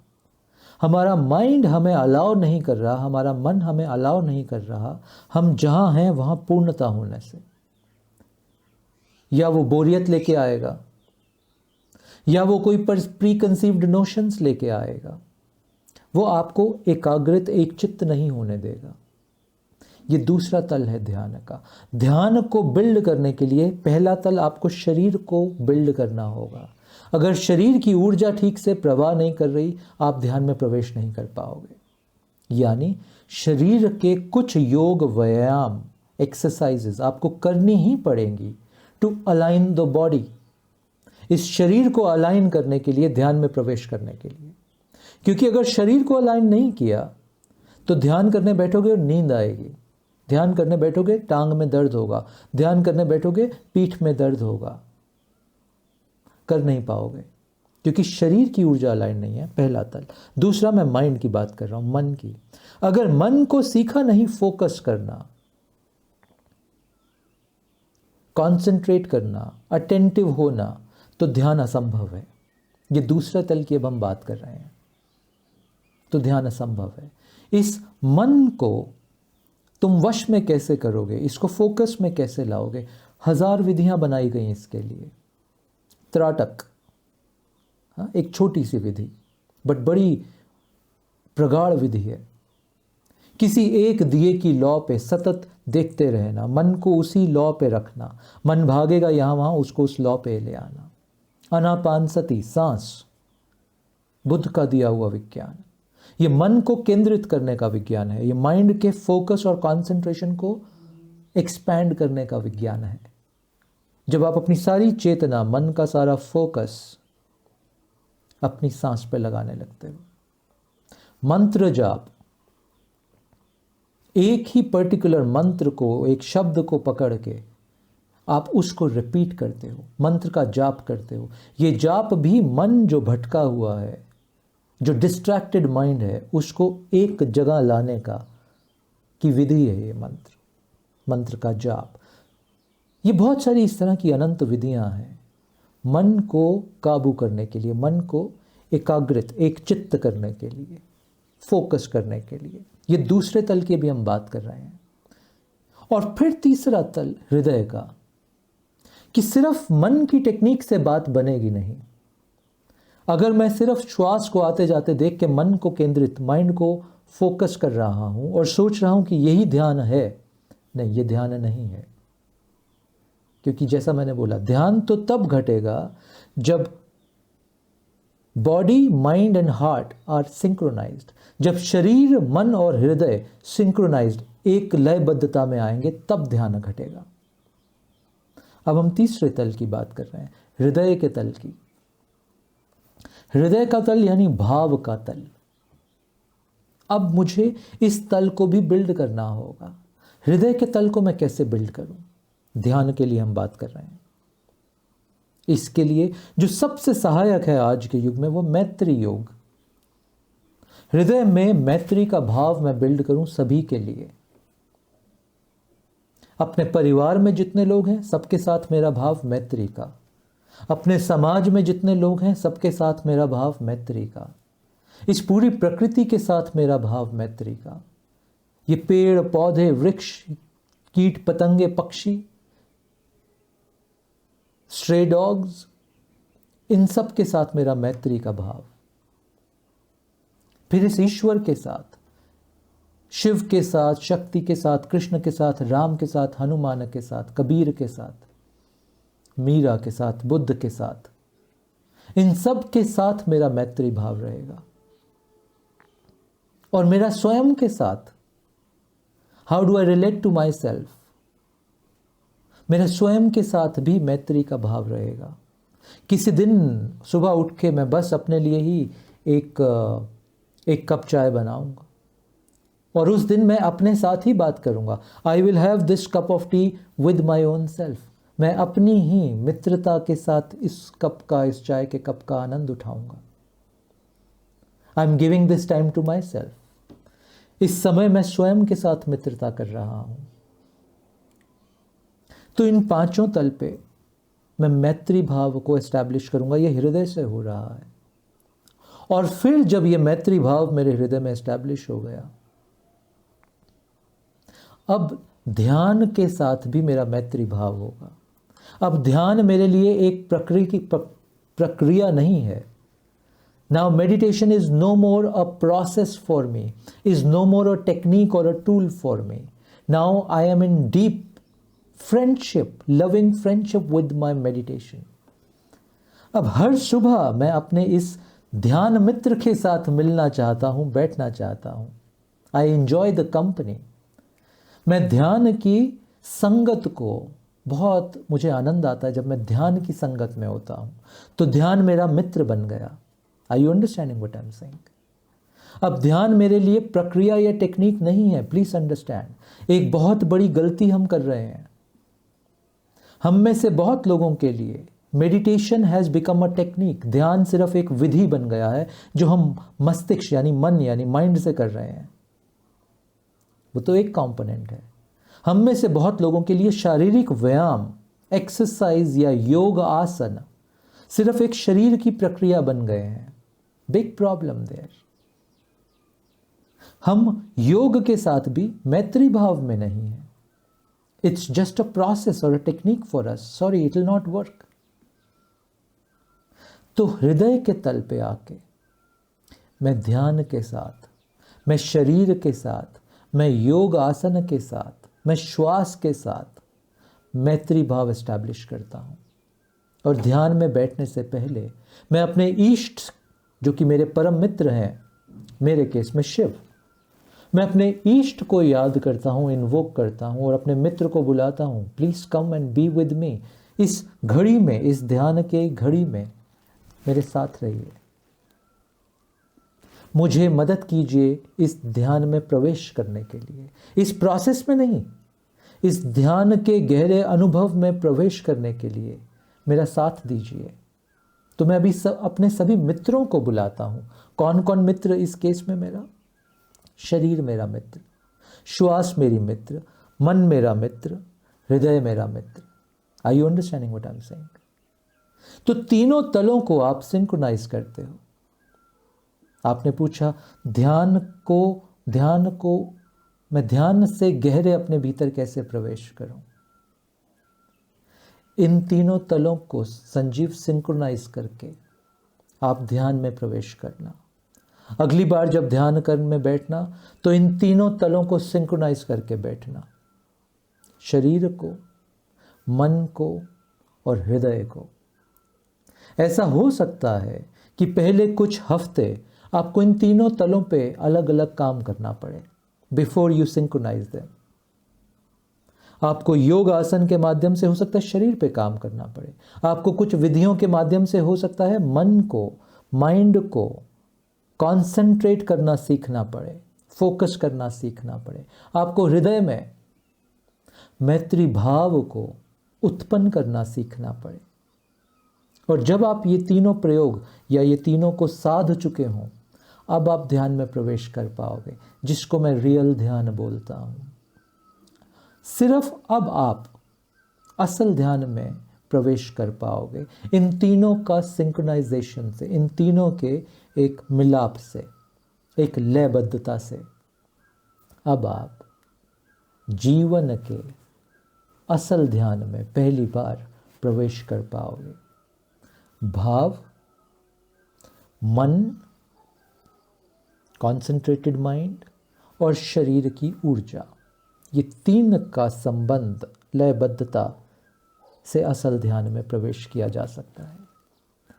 हमारा माइंड हमें अलाउ नहीं कर रहा, हमारा मन हमें अलाउ नहीं कर रहा हम जहाँ हैं वहाँ पूर्णता होने से। या वो बोरियत लेके आएगा, या वो कोई प्री कंसीव्ड नोशंस लेके आएगा। वो आपको एकाग्रित, एक चित्त नहीं होने देगा। ये दूसरा तल है ध्यान का। ध्यान को बिल्ड करने के लिए पहला तल आपको शरीर को बिल्ड करना होगा। अगर शरीर की ऊर्जा ठीक से प्रवाह नहीं कर रही, आप ध्यान में प्रवेश नहीं कर पाओगे। यानी शरीर के कुछ योग, व्यायाम, एक्सरसाइजेस आपको करनी ही पड़ेंगी टू अलाइन द बॉडी। इस शरीर को अलाइन करने के लिए, ध्यान में प्रवेश करने के लिए। क्योंकि अगर शरीर को अलाइन नहीं किया तो ध्यान करने बैठोगे और नींद आएगी, ध्यान करने बैठोगे टांग में दर्द होगा, ध्यान करने बैठोगे पीठ में दर्द होगा, कर नहीं पाओगे क्योंकि शरीर की ऊर्जा अलाइन नहीं है। पहला तल। दूसरा, मैं माइंड की बात कर रहा हूं, मन की। अगर मन को सीखा नहीं फोकस करना, कॉन्सेंट्रेट करना, अटेंटिव होना, तो ध्यान असंभव है। ये दूसरा तल की अब हम बात कर रहे हैं। तो ध्यान असंभव है। इस मन को तुम वश में कैसे करोगे, इसको फोकस में कैसे लाओगे? हजार विधियां बनाई गई इसके लिए। त्राटक, हाँ, एक छोटी सी विधि बट बड़ी प्रगाढ़ विधि है। किसी एक दिए की लौ पे सतत देखते रहना, मन को उसी लौ पे रखना। मन भागेगा यहाँ वहाँ, उसको उस लौ पे ले आना। आनापानसति, सांस, बुद्ध का दिया हुआ विज्ञान। ये मन को केंद्रित करने का विज्ञान है। ये माइंड के फोकस और कंसंट्रेशन को एक्सपैंड करने का विज्ञान है। जब आप अपनी सारी चेतना, मन का सारा फोकस अपनी सांस पे लगाने लगते हो। मंत्र जाप, एक ही पर्टिकुलर मंत्र को, एक शब्द को पकड़ के आप उसको रिपीट करते हो, मंत्र का जाप करते हो। ये जाप भी मन जो भटका हुआ है, जो डिस्ट्रैक्टेड माइंड है, उसको एक जगह लाने का की विधि है ये मंत्र, मंत्र का जाप। ये बहुत सारी इस तरह की अनंत विधियां हैं मन को काबू करने के लिए, मन को एकाग्रित, एक चित्त करने के लिए, फोकस करने के लिए। ये दूसरे तल की भी हम बात कर रहे हैं। और फिर तीसरा तल हृदय का, कि सिर्फ मन की टेक्निक से बात बनेगी नहीं। अगर मैं सिर्फ श्वास को आते जाते देख के मन को केंद्रित, माइंड को फोकस कर रहा हूं और सोच रहा हूं कि यही ध्यान है, नहीं, ये ध्यान नहीं है। क्योंकि जैसा मैंने बोला, ध्यान तो तब घटेगा जब body, mind and heart are synchronised. जब शरीर, मन और हृदय सिंक्रोनाइज्ड, एक लयबद्धता में आएंगे, तब ध्यान घटेगा। अब हम तीसरे तल की बात कर रहे हैं, हृदय के तल की। हृदय का तल यानी भाव का तल। अब मुझे इस तल को भी बिल्ड करना होगा। हृदय के तल को मैं कैसे बिल्ड करूं? ध्यान के लिए हम बात कर रहे हैं। इसके लिए जो सबसे सहायक है आज के युग में, वो मैत्री योग। हृदय में मैत्री का भाव मैं बिल्ड करूं सभी के लिए। अपने परिवार में जितने लोग हैं, सबके साथ मेरा भाव मैत्री का। अपने समाज में जितने लोग हैं, सबके साथ मेरा भाव मैत्री का। इस पूरी प्रकृति के साथ मेरा भाव मैत्री का। ये पेड़, पौधे, वृक्ष, कीट, पतंगे, पक्षी, स्ट्रे डॉग्स, इन सब के साथ मेरा मैत्री का भाव। फिर इस ईश्वर के साथ, शिव के साथ, शक्ति के साथ, कृष्ण के साथ, राम के साथ, हनुमान के साथ, कबीर के साथ, मीरा के साथ, बुद्ध के साथ, इन सब के साथ मेरा मैत्री भाव रहेगा। और मेरा स्वयं के साथ, how do I relate to myself, मेरे स्वयं के साथ भी मैत्री का भाव रहेगा। किसी दिन सुबह उठ के मैं बस अपने लिए ही एक कप चाय बनाऊंगा और उस दिन मैं अपने साथ ही बात करूंगा। I will have this cup of T with my own self. मैं अपनी ही मित्रता के साथ इस चाय के कप का आनंद उठाऊंगा। I am giving this time to myself. इस समय मैं स्वयं के साथ मित्रता कर रहा हूं। तो इन पांचों तल पे मैं मैत्री भाव को एस्टैब्लिश करूंगा। यह हृदय से हो रहा है। और फिर जब यह मैत्री भाव मेरे हृदय में एस्टैब्लिश हो गया, अब ध्यान के साथ भी मेरा मैत्री भाव होगा। अब ध्यान मेरे लिए एक प्रक्रिया नहीं है। Now meditation is no more a process for me, is no more a technique or a tool for me. Now I am in deep friendship, loving friendship with my meditation. अब हर सुबह मैं अपने इस ध्यान मित्र के साथ मिलना चाहता हूँ, बैठना चाहता हूँ। I enjoy the company. मैं ध्यान की संगत को बहुत मुझे आनंद आता है। जब मैं ध्यान की संगत में होता हूँ तो ध्यान मेरा मित्र बन गया। Are you understanding what I'm saying? अब ध्यान मेरे लिए प्रक्रिया या टेक्निक नहीं है। Please understand. एक बहुत बड़ी गलती हम कर रहे हैं। हम में से बहुत लोगों के लिए meditation has become a technique. ध्यान सिर्फ एक विधि बन गया है जो हम मस्तिष्क यानी मन यानी माइंड से कर रहे हैं। वो तो एक कंपोनेंट है। हम में से बहुत लोगों के लिए शारीरिक व्यायाम, एक्सरसाइज या योग आसन सिर्फ एक शरीर की प्रक्रिया बन गए हैं। Big problem there. हम योग के साथ भी मैत्री भाव में नहीं है। इट्स जस्ट अ प्रोसेस और a technique for us. Sorry, it will not work. तो हृदय के तल पे आके मैं ध्यान के साथ, मैं शरीर के साथ, मैं योग आसन के साथ, मैं श्वास के साथ मैत्री भाव एस्टैब्लिश करता हूं। और ध्यान में बैठने से पहले मैं अपने इष्ट, जो कि मेरे परम मित्र हैं, मेरे केस में शिव, मैं अपने इष्ट को याद करता हूँ, इन्वोक करता हूँ और अपने मित्र को बुलाता हूँ, please come and be with me. इस घड़ी में, इस ध्यान के घड़ी में मेरे साथ रहिए। मुझे मदद कीजिए इस ध्यान में प्रवेश करने के लिए। इस प्रोसेस में नहीं, इस ध्यान के गहरे अनुभव में प्रवेश करने के लिए मेरा साथ दीजिए। तो मैं अभी अपने सभी मित्रों को बुलाता हूं। कौन कौन मित्र इस केस में? मेरा शरीर मेरा मित्र, श्वास मेरी मित्र, मन मेरा मित्र, हृदय मेरा मित्र। Are you understanding what I am saying? तो तीनों तलों को आप सिंक्रोनाइज करते हो। आपने पूछा ध्यान को मैं ध्यान से गहरे अपने भीतर कैसे प्रवेश करूं? इन तीनों तलों को संजीव सिंक्रोनाइज करके आप ध्यान में प्रवेश करना। अगली बार जब ध्यान करने में बैठना तो इन तीनों तलों को सिंक्रोनाइज करके बैठना। शरीर को, मन को और हृदय को। ऐसा हो सकता है कि पहले कुछ हफ्ते आपको इन तीनों तलों पे अलग अलग काम करना पड़े बिफोर यू सिंक्रोनाइज देम। आपको योग आसन के माध्यम से हो सकता है शरीर पे काम करना पड़े। आपको कुछ विधियों के माध्यम से हो सकता है मन को, माइंड को कॉन्सेंट्रेट करना सीखना पड़े, फोकस करना सीखना पड़े। आपको हृदय में मैत्री भाव को उत्पन्न करना सीखना पड़े। और जब आप ये तीनों प्रयोग या ये तीनों को साध चुके हों, अब आप ध्यान में प्रवेश कर पाओगे, जिसको मैं रियल ध्यान बोलता हूं। सिर्फ अब आप असल ध्यान में प्रवेश कर पाओगे इन तीनों का सिंक्रोनाइजेशन से, इन तीनों के एक मिलाप से, एक लयबद्धता से। अब आप जीवन के असल ध्यान में पहली बार प्रवेश कर पाओगे। भाव, मन, कॉन्सेंट्रेटेड माइंड और शरीर की ऊर्जा, ये तीन का संबंध, लयबद्धता से असल ध्यान में प्रवेश किया जा सकता है।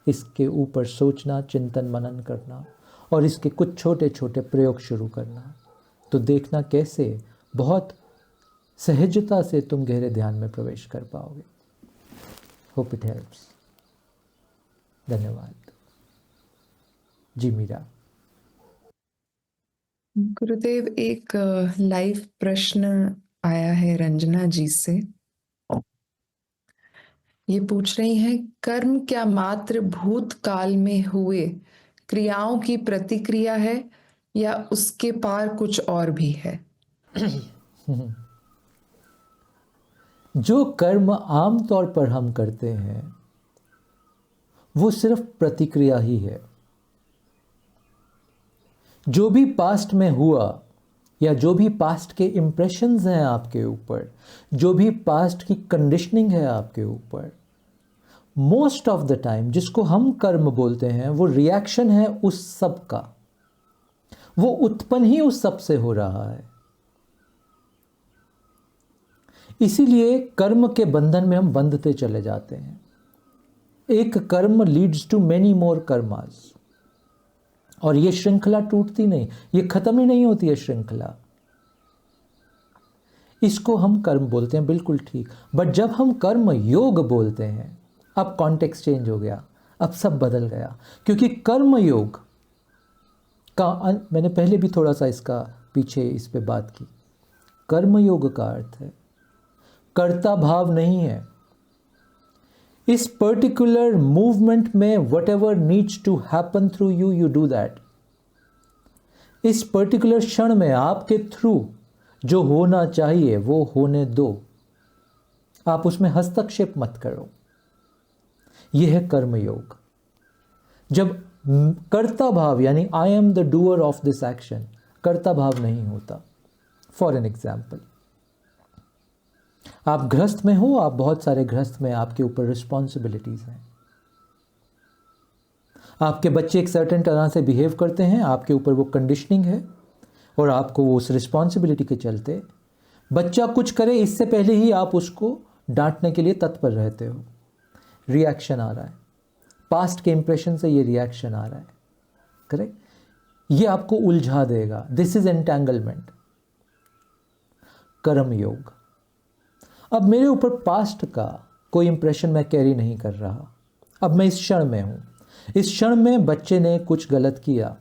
इसके ऊपर सोचना, चिंतन मनन करना और इसके कुछ छोटे छोटे प्रयोग शुरू करना। तो देखना कैसे बहुत सहजता से तुम गहरे ध्यान में प्रवेश कर पाओगे। Hope it helps. धन्यवाद। जी मीरा। गुरुदेव, एक लाइव प्रश्न आया है रंजना जी से। ये पूछ रही हैं, कर्म क्या मात्र भूतकाल में हुए क्रियाओं की प्रतिक्रिया है या उसके पार कुछ और भी है? जो कर्म आमतौर पर हम करते हैं वो सिर्फ प्रतिक्रिया ही है। जो भी पास्ट में हुआ या जो भी पास्ट के इम्प्रेशंस हैं आपके ऊपर, जो भी पास्ट की कंडीशनिंग है आपके ऊपर, मोस्ट ऑफ द टाइम जिसको हम कर्म बोलते हैं वो रिएक्शन है उस सब का। वो उत्पन्न ही उस सब से हो रहा है। इसीलिए कर्म के बंधन में हम बंधते चले जाते हैं। एक कर्म leads to many more karmas, और ये श्रृंखला टूटती नहीं, ये खत्म ही नहीं होती है श्रृंखला। इसको हम कर्म बोलते हैं, बिल्कुल ठीक। बट जब हम कर्म योग बोलते हैं, अब कॉन्टेक्स्ट चेंज हो गया, अब सब बदल गया। क्योंकि कर्म योग का मैंने पहले भी थोड़ा सा इसका पीछे इस पे बात की। कर्म योग का अर्थ है कर्ता भाव नहीं है। इस पर्टिकुलर मूवमेंट में whatever needs to happen through you, you do that. इस पर्टिकुलर क्षण में आपके थ्रू जो होना चाहिए वो होने दो, आप उसमें हस्तक्षेप मत करो। यह है कर्मयोग। जब कर्ता भाव यानी I am the doer of this action, कर्ता भाव नहीं होता। फॉर एन एग्जाम्पल, आप गृहस्थ में हो, आप बहुत सारे गृहस्थ में आपके ऊपर रिस्पॉन्सिबिलिटीज हैं। आपके बच्चे एक सर्टेन तरह से बिहेव करते हैं, आपके ऊपर वो कंडीशनिंग है, और आपको वो उस रिस्पॉन्सिबिलिटी के चलते बच्चा कुछ करे इससे पहले ही आप उसको डांटने के लिए तत्पर रहते हो। रिएक्शन आ रहा है, पास्ट के इंप्रेशन से ये रिएक्शन आ रहा है, करेक्ट? ये आपको उलझा देगा। दिस इज एंटेंगलमेंट, कर्म योग। अब मेरे ऊपर पास्ट का कोई इंप्रेशन मैं कैरी नहीं कर रहा। अब मैं इस क्षण में हूं। इस क्षण में बच्चे ने कुछ गलत किया,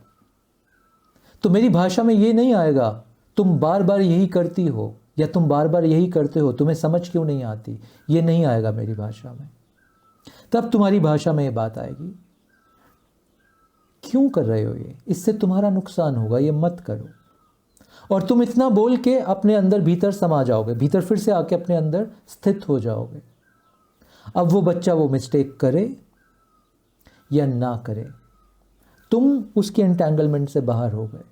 तो मेरी भाषा में ये नहीं आएगा तुम बार बार यही करती हो या तुम बार बार यही करते हो, तुम्हें समझ क्यों नहीं आती। ये नहीं आएगा मेरी भाषा में। तब तुम्हारी भाषा में ये बात आएगी, क्यों कर रहे हो ये, इससे तुम्हारा नुकसान होगा, ये मत करो। और तुम इतना बोल के अपने अंदर भीतर समा जाओगे, भीतर फिर से आके अपने अंदर स्थित हो जाओगे। अब वो बच्चा वो मिस्टेक करे या ना करे, तुम उसके एंटेंगलमेंट से बाहर हो गए।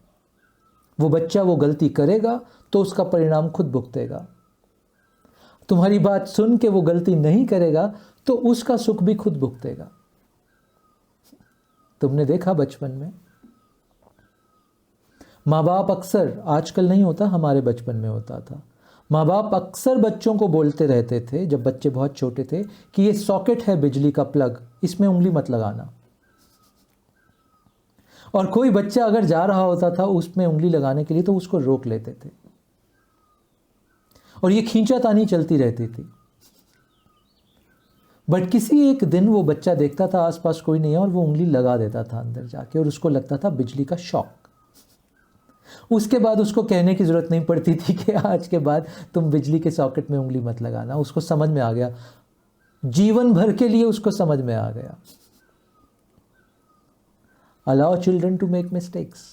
वो बच्चा वो गलती करेगा तो उसका परिणाम खुद भुगतेगा। तुम्हारी बात सुन के वो गलती नहीं करेगा तो उसका सुख भी खुद भुगतेगा। तुमने देखा बचपन में माँ बाप अक्सर, आजकल नहीं होता, हमारे बचपन में होता था, माँ बाप अक्सर बच्चों को बोलते रहते थे जब बच्चे बहुत छोटे थे कि ये सॉकेट है बिजली का प्लग, इसमें उंगली मत लगाना। और कोई बच्चा अगर जा रहा होता था उसमें उंगली लगाने के लिए तो उसको रोक लेते थे, और ये खींचातानी चलती रहती थी। बट किसी एक दिन वो बच्चा देखता था आसपास कोई नहीं है और वो उंगली लगा देता था अंदर जाके, और उसको लगता था बिजली का शॉक। उसके बाद उसको कहने की जरूरत नहीं पड़ती थी कि आज के बाद तुम बिजली के सॉकेट में उंगली मत लगाना। उसको समझ में आ गया, जीवन भर के लिए उसको समझ में आ गया। Allow children to make mistakes.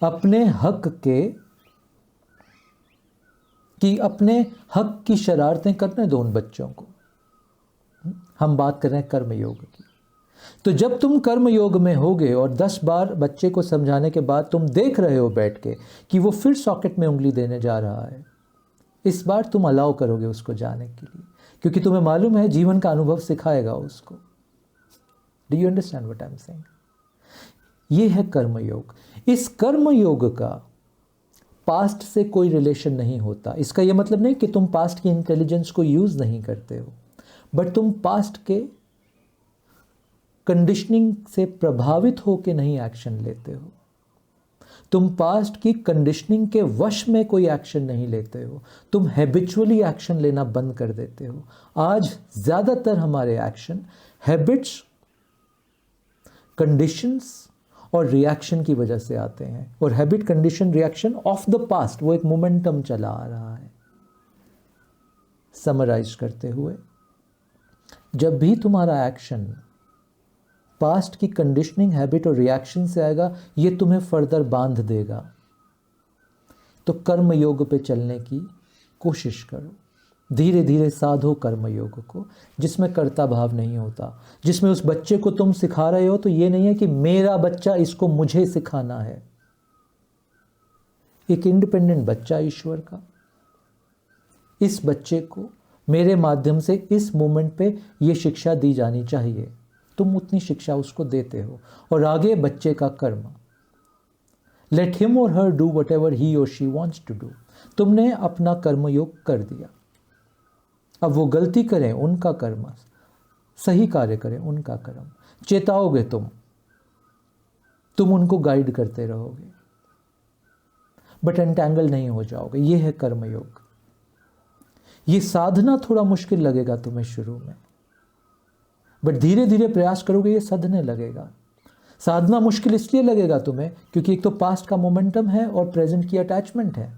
अपने हक की शरारतें करने दो उन बच्चों को। हम बात कर रहे हैं कर्म योग की। तो जब तुम कर्म योग में होगे और 10 बार बच्चे को समझाने के बाद तुम देख रहे हो बैठ के कि वो फिर सॉकेट में उंगली देने जा रहा है, इस बार तुम अलाउ करोगे उसको जाने के लिए, क्योंकि तुम्हें मालूम है जीवन का अनुभव सिखाएगा उसको। Do you understand what I am saying? ये है कर्म योग। इस कर्म योग का पास्ट से कोई रिलेशन नहीं होता। इसका यह मतलब नहीं कि तुम पास्ट की इंटेलिजेंस को यूज नहीं करते हो, बट तुम पास्ट के कंडीशनिंग से प्रभावित होकर नहीं एक्शन लेते हो, तुम पास्ट की कंडीशनिंग के वश में कोई एक्शन नहीं लेते हो, तुम हैबिचुअली एक्शन लेना बंद कर देते हो। आज ज़्यादातर हमारे एक्शन हैबिट्स, कंडीशंस और रिएक्शन की वजह से आते हैं। और habit, condition, reaction of the past, वो एक मोमेंटम चला आ रहा है। समराइज करते हुए, जब भी तुम्हारा एक्शन पास्ट की कंडीशनिंग, हैबिट और रिएक्शन से आएगा, ये तुम्हें फर्दर बांध देगा। तो कर्म योग पे चलने की कोशिश करो, धीरे धीरे साधो कर्म योग को, जिसमें कर्ता भाव नहीं होता, जिसमें उस बच्चे को तुम सिखा रहे हो तो ये नहीं है कि मेरा बच्चा, इसको मुझे सिखाना है। एक इंडिपेंडेंट बच्चा ईश्वर का, इस बच्चे को मेरे माध्यम से इस मोमेंट पे ये शिक्षा दी जानी चाहिए, तुम उतनी शिक्षा उसको देते हो। और आगे बच्चे का कर्म, लेट हिम और her do what ever he और शी वॉन्ट्स टू डू। तुमने अपना कर्मयोग कर दिया, अब वो गलती करें उनका कर्म, सही कार्य करें उनका कर्म। चेताओगे तुम उनको गाइड करते रहोगे, बट एंटैंगल नहीं हो जाओगे। ये है कर्मयोग। ये साधना थोड़ा मुश्किल लगेगा तुम्हें शुरू में, बट धीरे धीरे प्रयास करोगे, ये सधने लगेगा। साधना मुश्किल इसलिए लगेगा तुम्हें क्योंकि एक तो पास्ट का मोमेंटम है और प्रेजेंट की अटैचमेंट है।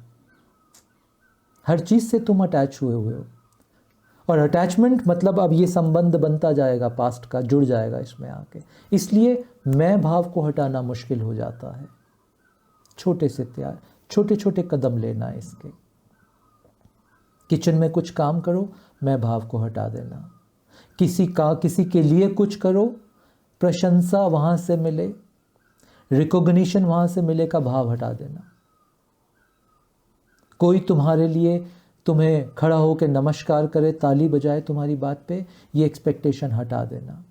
हर चीज से तुम अटैच हुए हो, और अटैचमेंट मतलब अब ये संबंध बनता जाएगा, पास्ट का जुड़ जाएगा इसमें आके। इसलिए मैं भाव को हटाना मुश्किल हो जाता है। छोटे से तैयार, छोटे छोटे कदम लेना है इसके। किचन में कुछ काम करो, मैं भाव को हटा देना। किसी के लिए कुछ करो, प्रशंसा वहां से मिले, रिकॉग्निशन वहां से मिले का भाव हटा देना। कोई तुम्हारे लिए, तुम्हें खड़ा होकर नमस्कार करे, ताली बजाए तुम्हारी बात पे, ये एक्सपेक्टेशन हटा देना।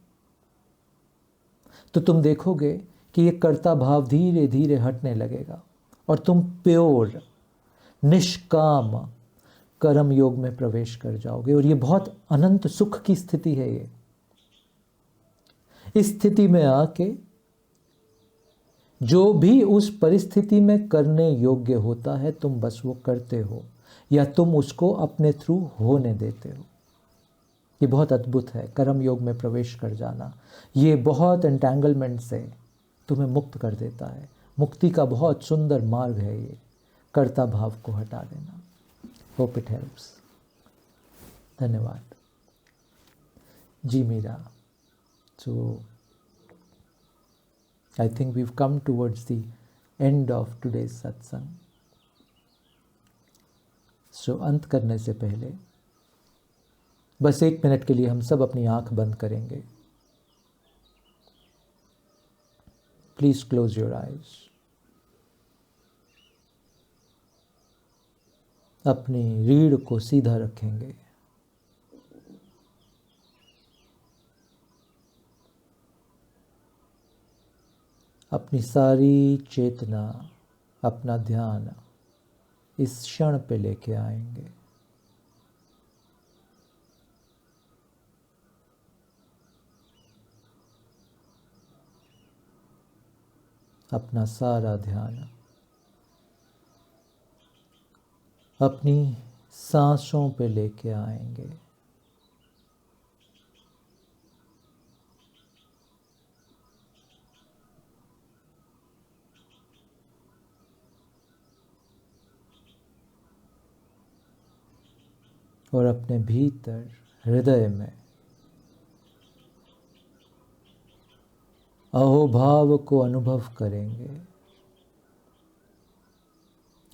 तो तुम देखोगे कि ये कर्ता भाव धीरे धीरे हटने लगेगा और तुम प्योर निष्काम कर्म योग में प्रवेश कर जाओगे। और ये बहुत अनंत सुख की स्थिति है। ये इस स्थिति में आके जो भी उस परिस्थिति में करने योग्य होता है, तुम बस वो करते हो, या तुम उसको अपने थ्रू होने देते हो। ये बहुत अद्भुत है, कर्म योग में प्रवेश कर जाना। ये बहुत एंटैंगलमेंट से तुम्हें मुक्त कर देता है। मुक्ति का बहुत सुंदर मार्ग है ये, कर्ता भाव को हटा देना। Hope it helps. धन्यवाद जी Meera. So I think we've come towards the end of today's satsang. So अंत करने से पहले बस 1 मिनट के लिए हम सब अपनी आंख बंद करेंगे। Please close your eyes. अपनी रीढ़ को सीधा रखेंगे। अपनी सारी चेतना, अपना ध्यान इस क्षण पे लेके आएंगे। अपना सारा ध्यान अपनी सांसों पे लेके आएंगे। और अपने भीतर हृदय में अहोभाव को अनुभव करेंगे,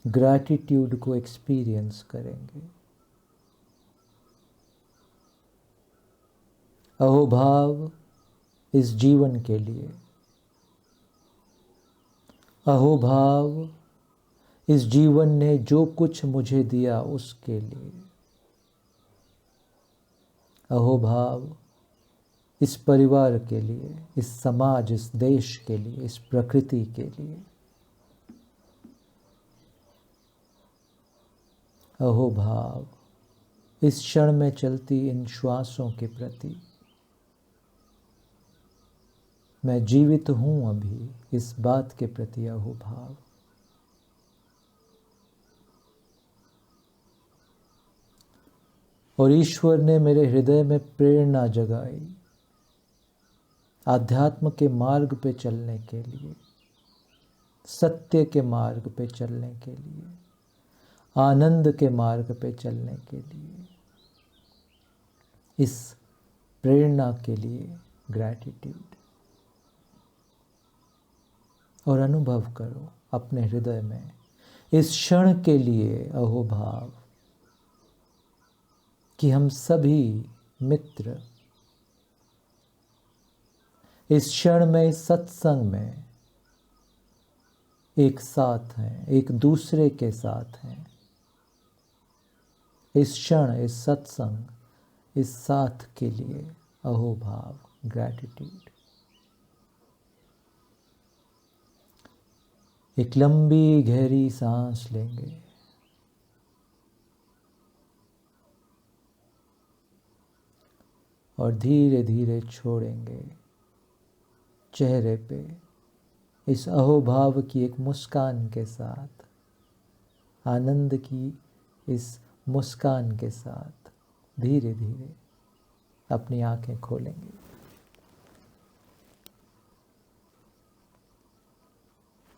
ग्रैटिट्यूड को एक्सपीरियंस करेंगे। अहोभाव इस जीवन के लिए, अहोभाव इस जीवन ने जो कुछ मुझे दिया उसके लिए, अहोभाव इस परिवार के लिए, इस समाज, इस देश के लिए, इस प्रकृति के लिए, अहोभाव इस क्षण में चलती इन श्वासों के प्रति, मैं जीवित हूँ अभी, इस बात के प्रति अहोभाव। और ईश्वर ने मेरे हृदय में प्रेरणा जगाई आध्यात्म के मार्ग पे चलने के लिए, सत्य के मार्ग पे चलने के लिए, आनंद के मार्ग पे चलने के लिए। इस प्रेरणा के लिए ग्रैटिट्यूड। और अनुभव करो अपने हृदय में इस क्षण के लिए अहोभाव कि हम सभी मित्र इस क्षण में, इस सत्संग में एक साथ हैं, एक दूसरे के साथ हैं। इस क्षण, इस सत्संग, इस साथ के लिए अहोभाव, ग्रैटिट्यूड। एक लंबी गहरी सांस लेंगे और धीरे धीरे छोड़ेंगे। चेहरे पे इस अहोभाव की एक मुस्कान के साथ, आनंद की इस मुस्कान के साथ धीरे धीरे अपनी आंखें खोलेंगे।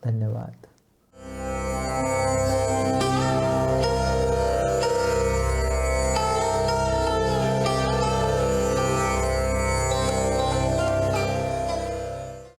धन्यवाद।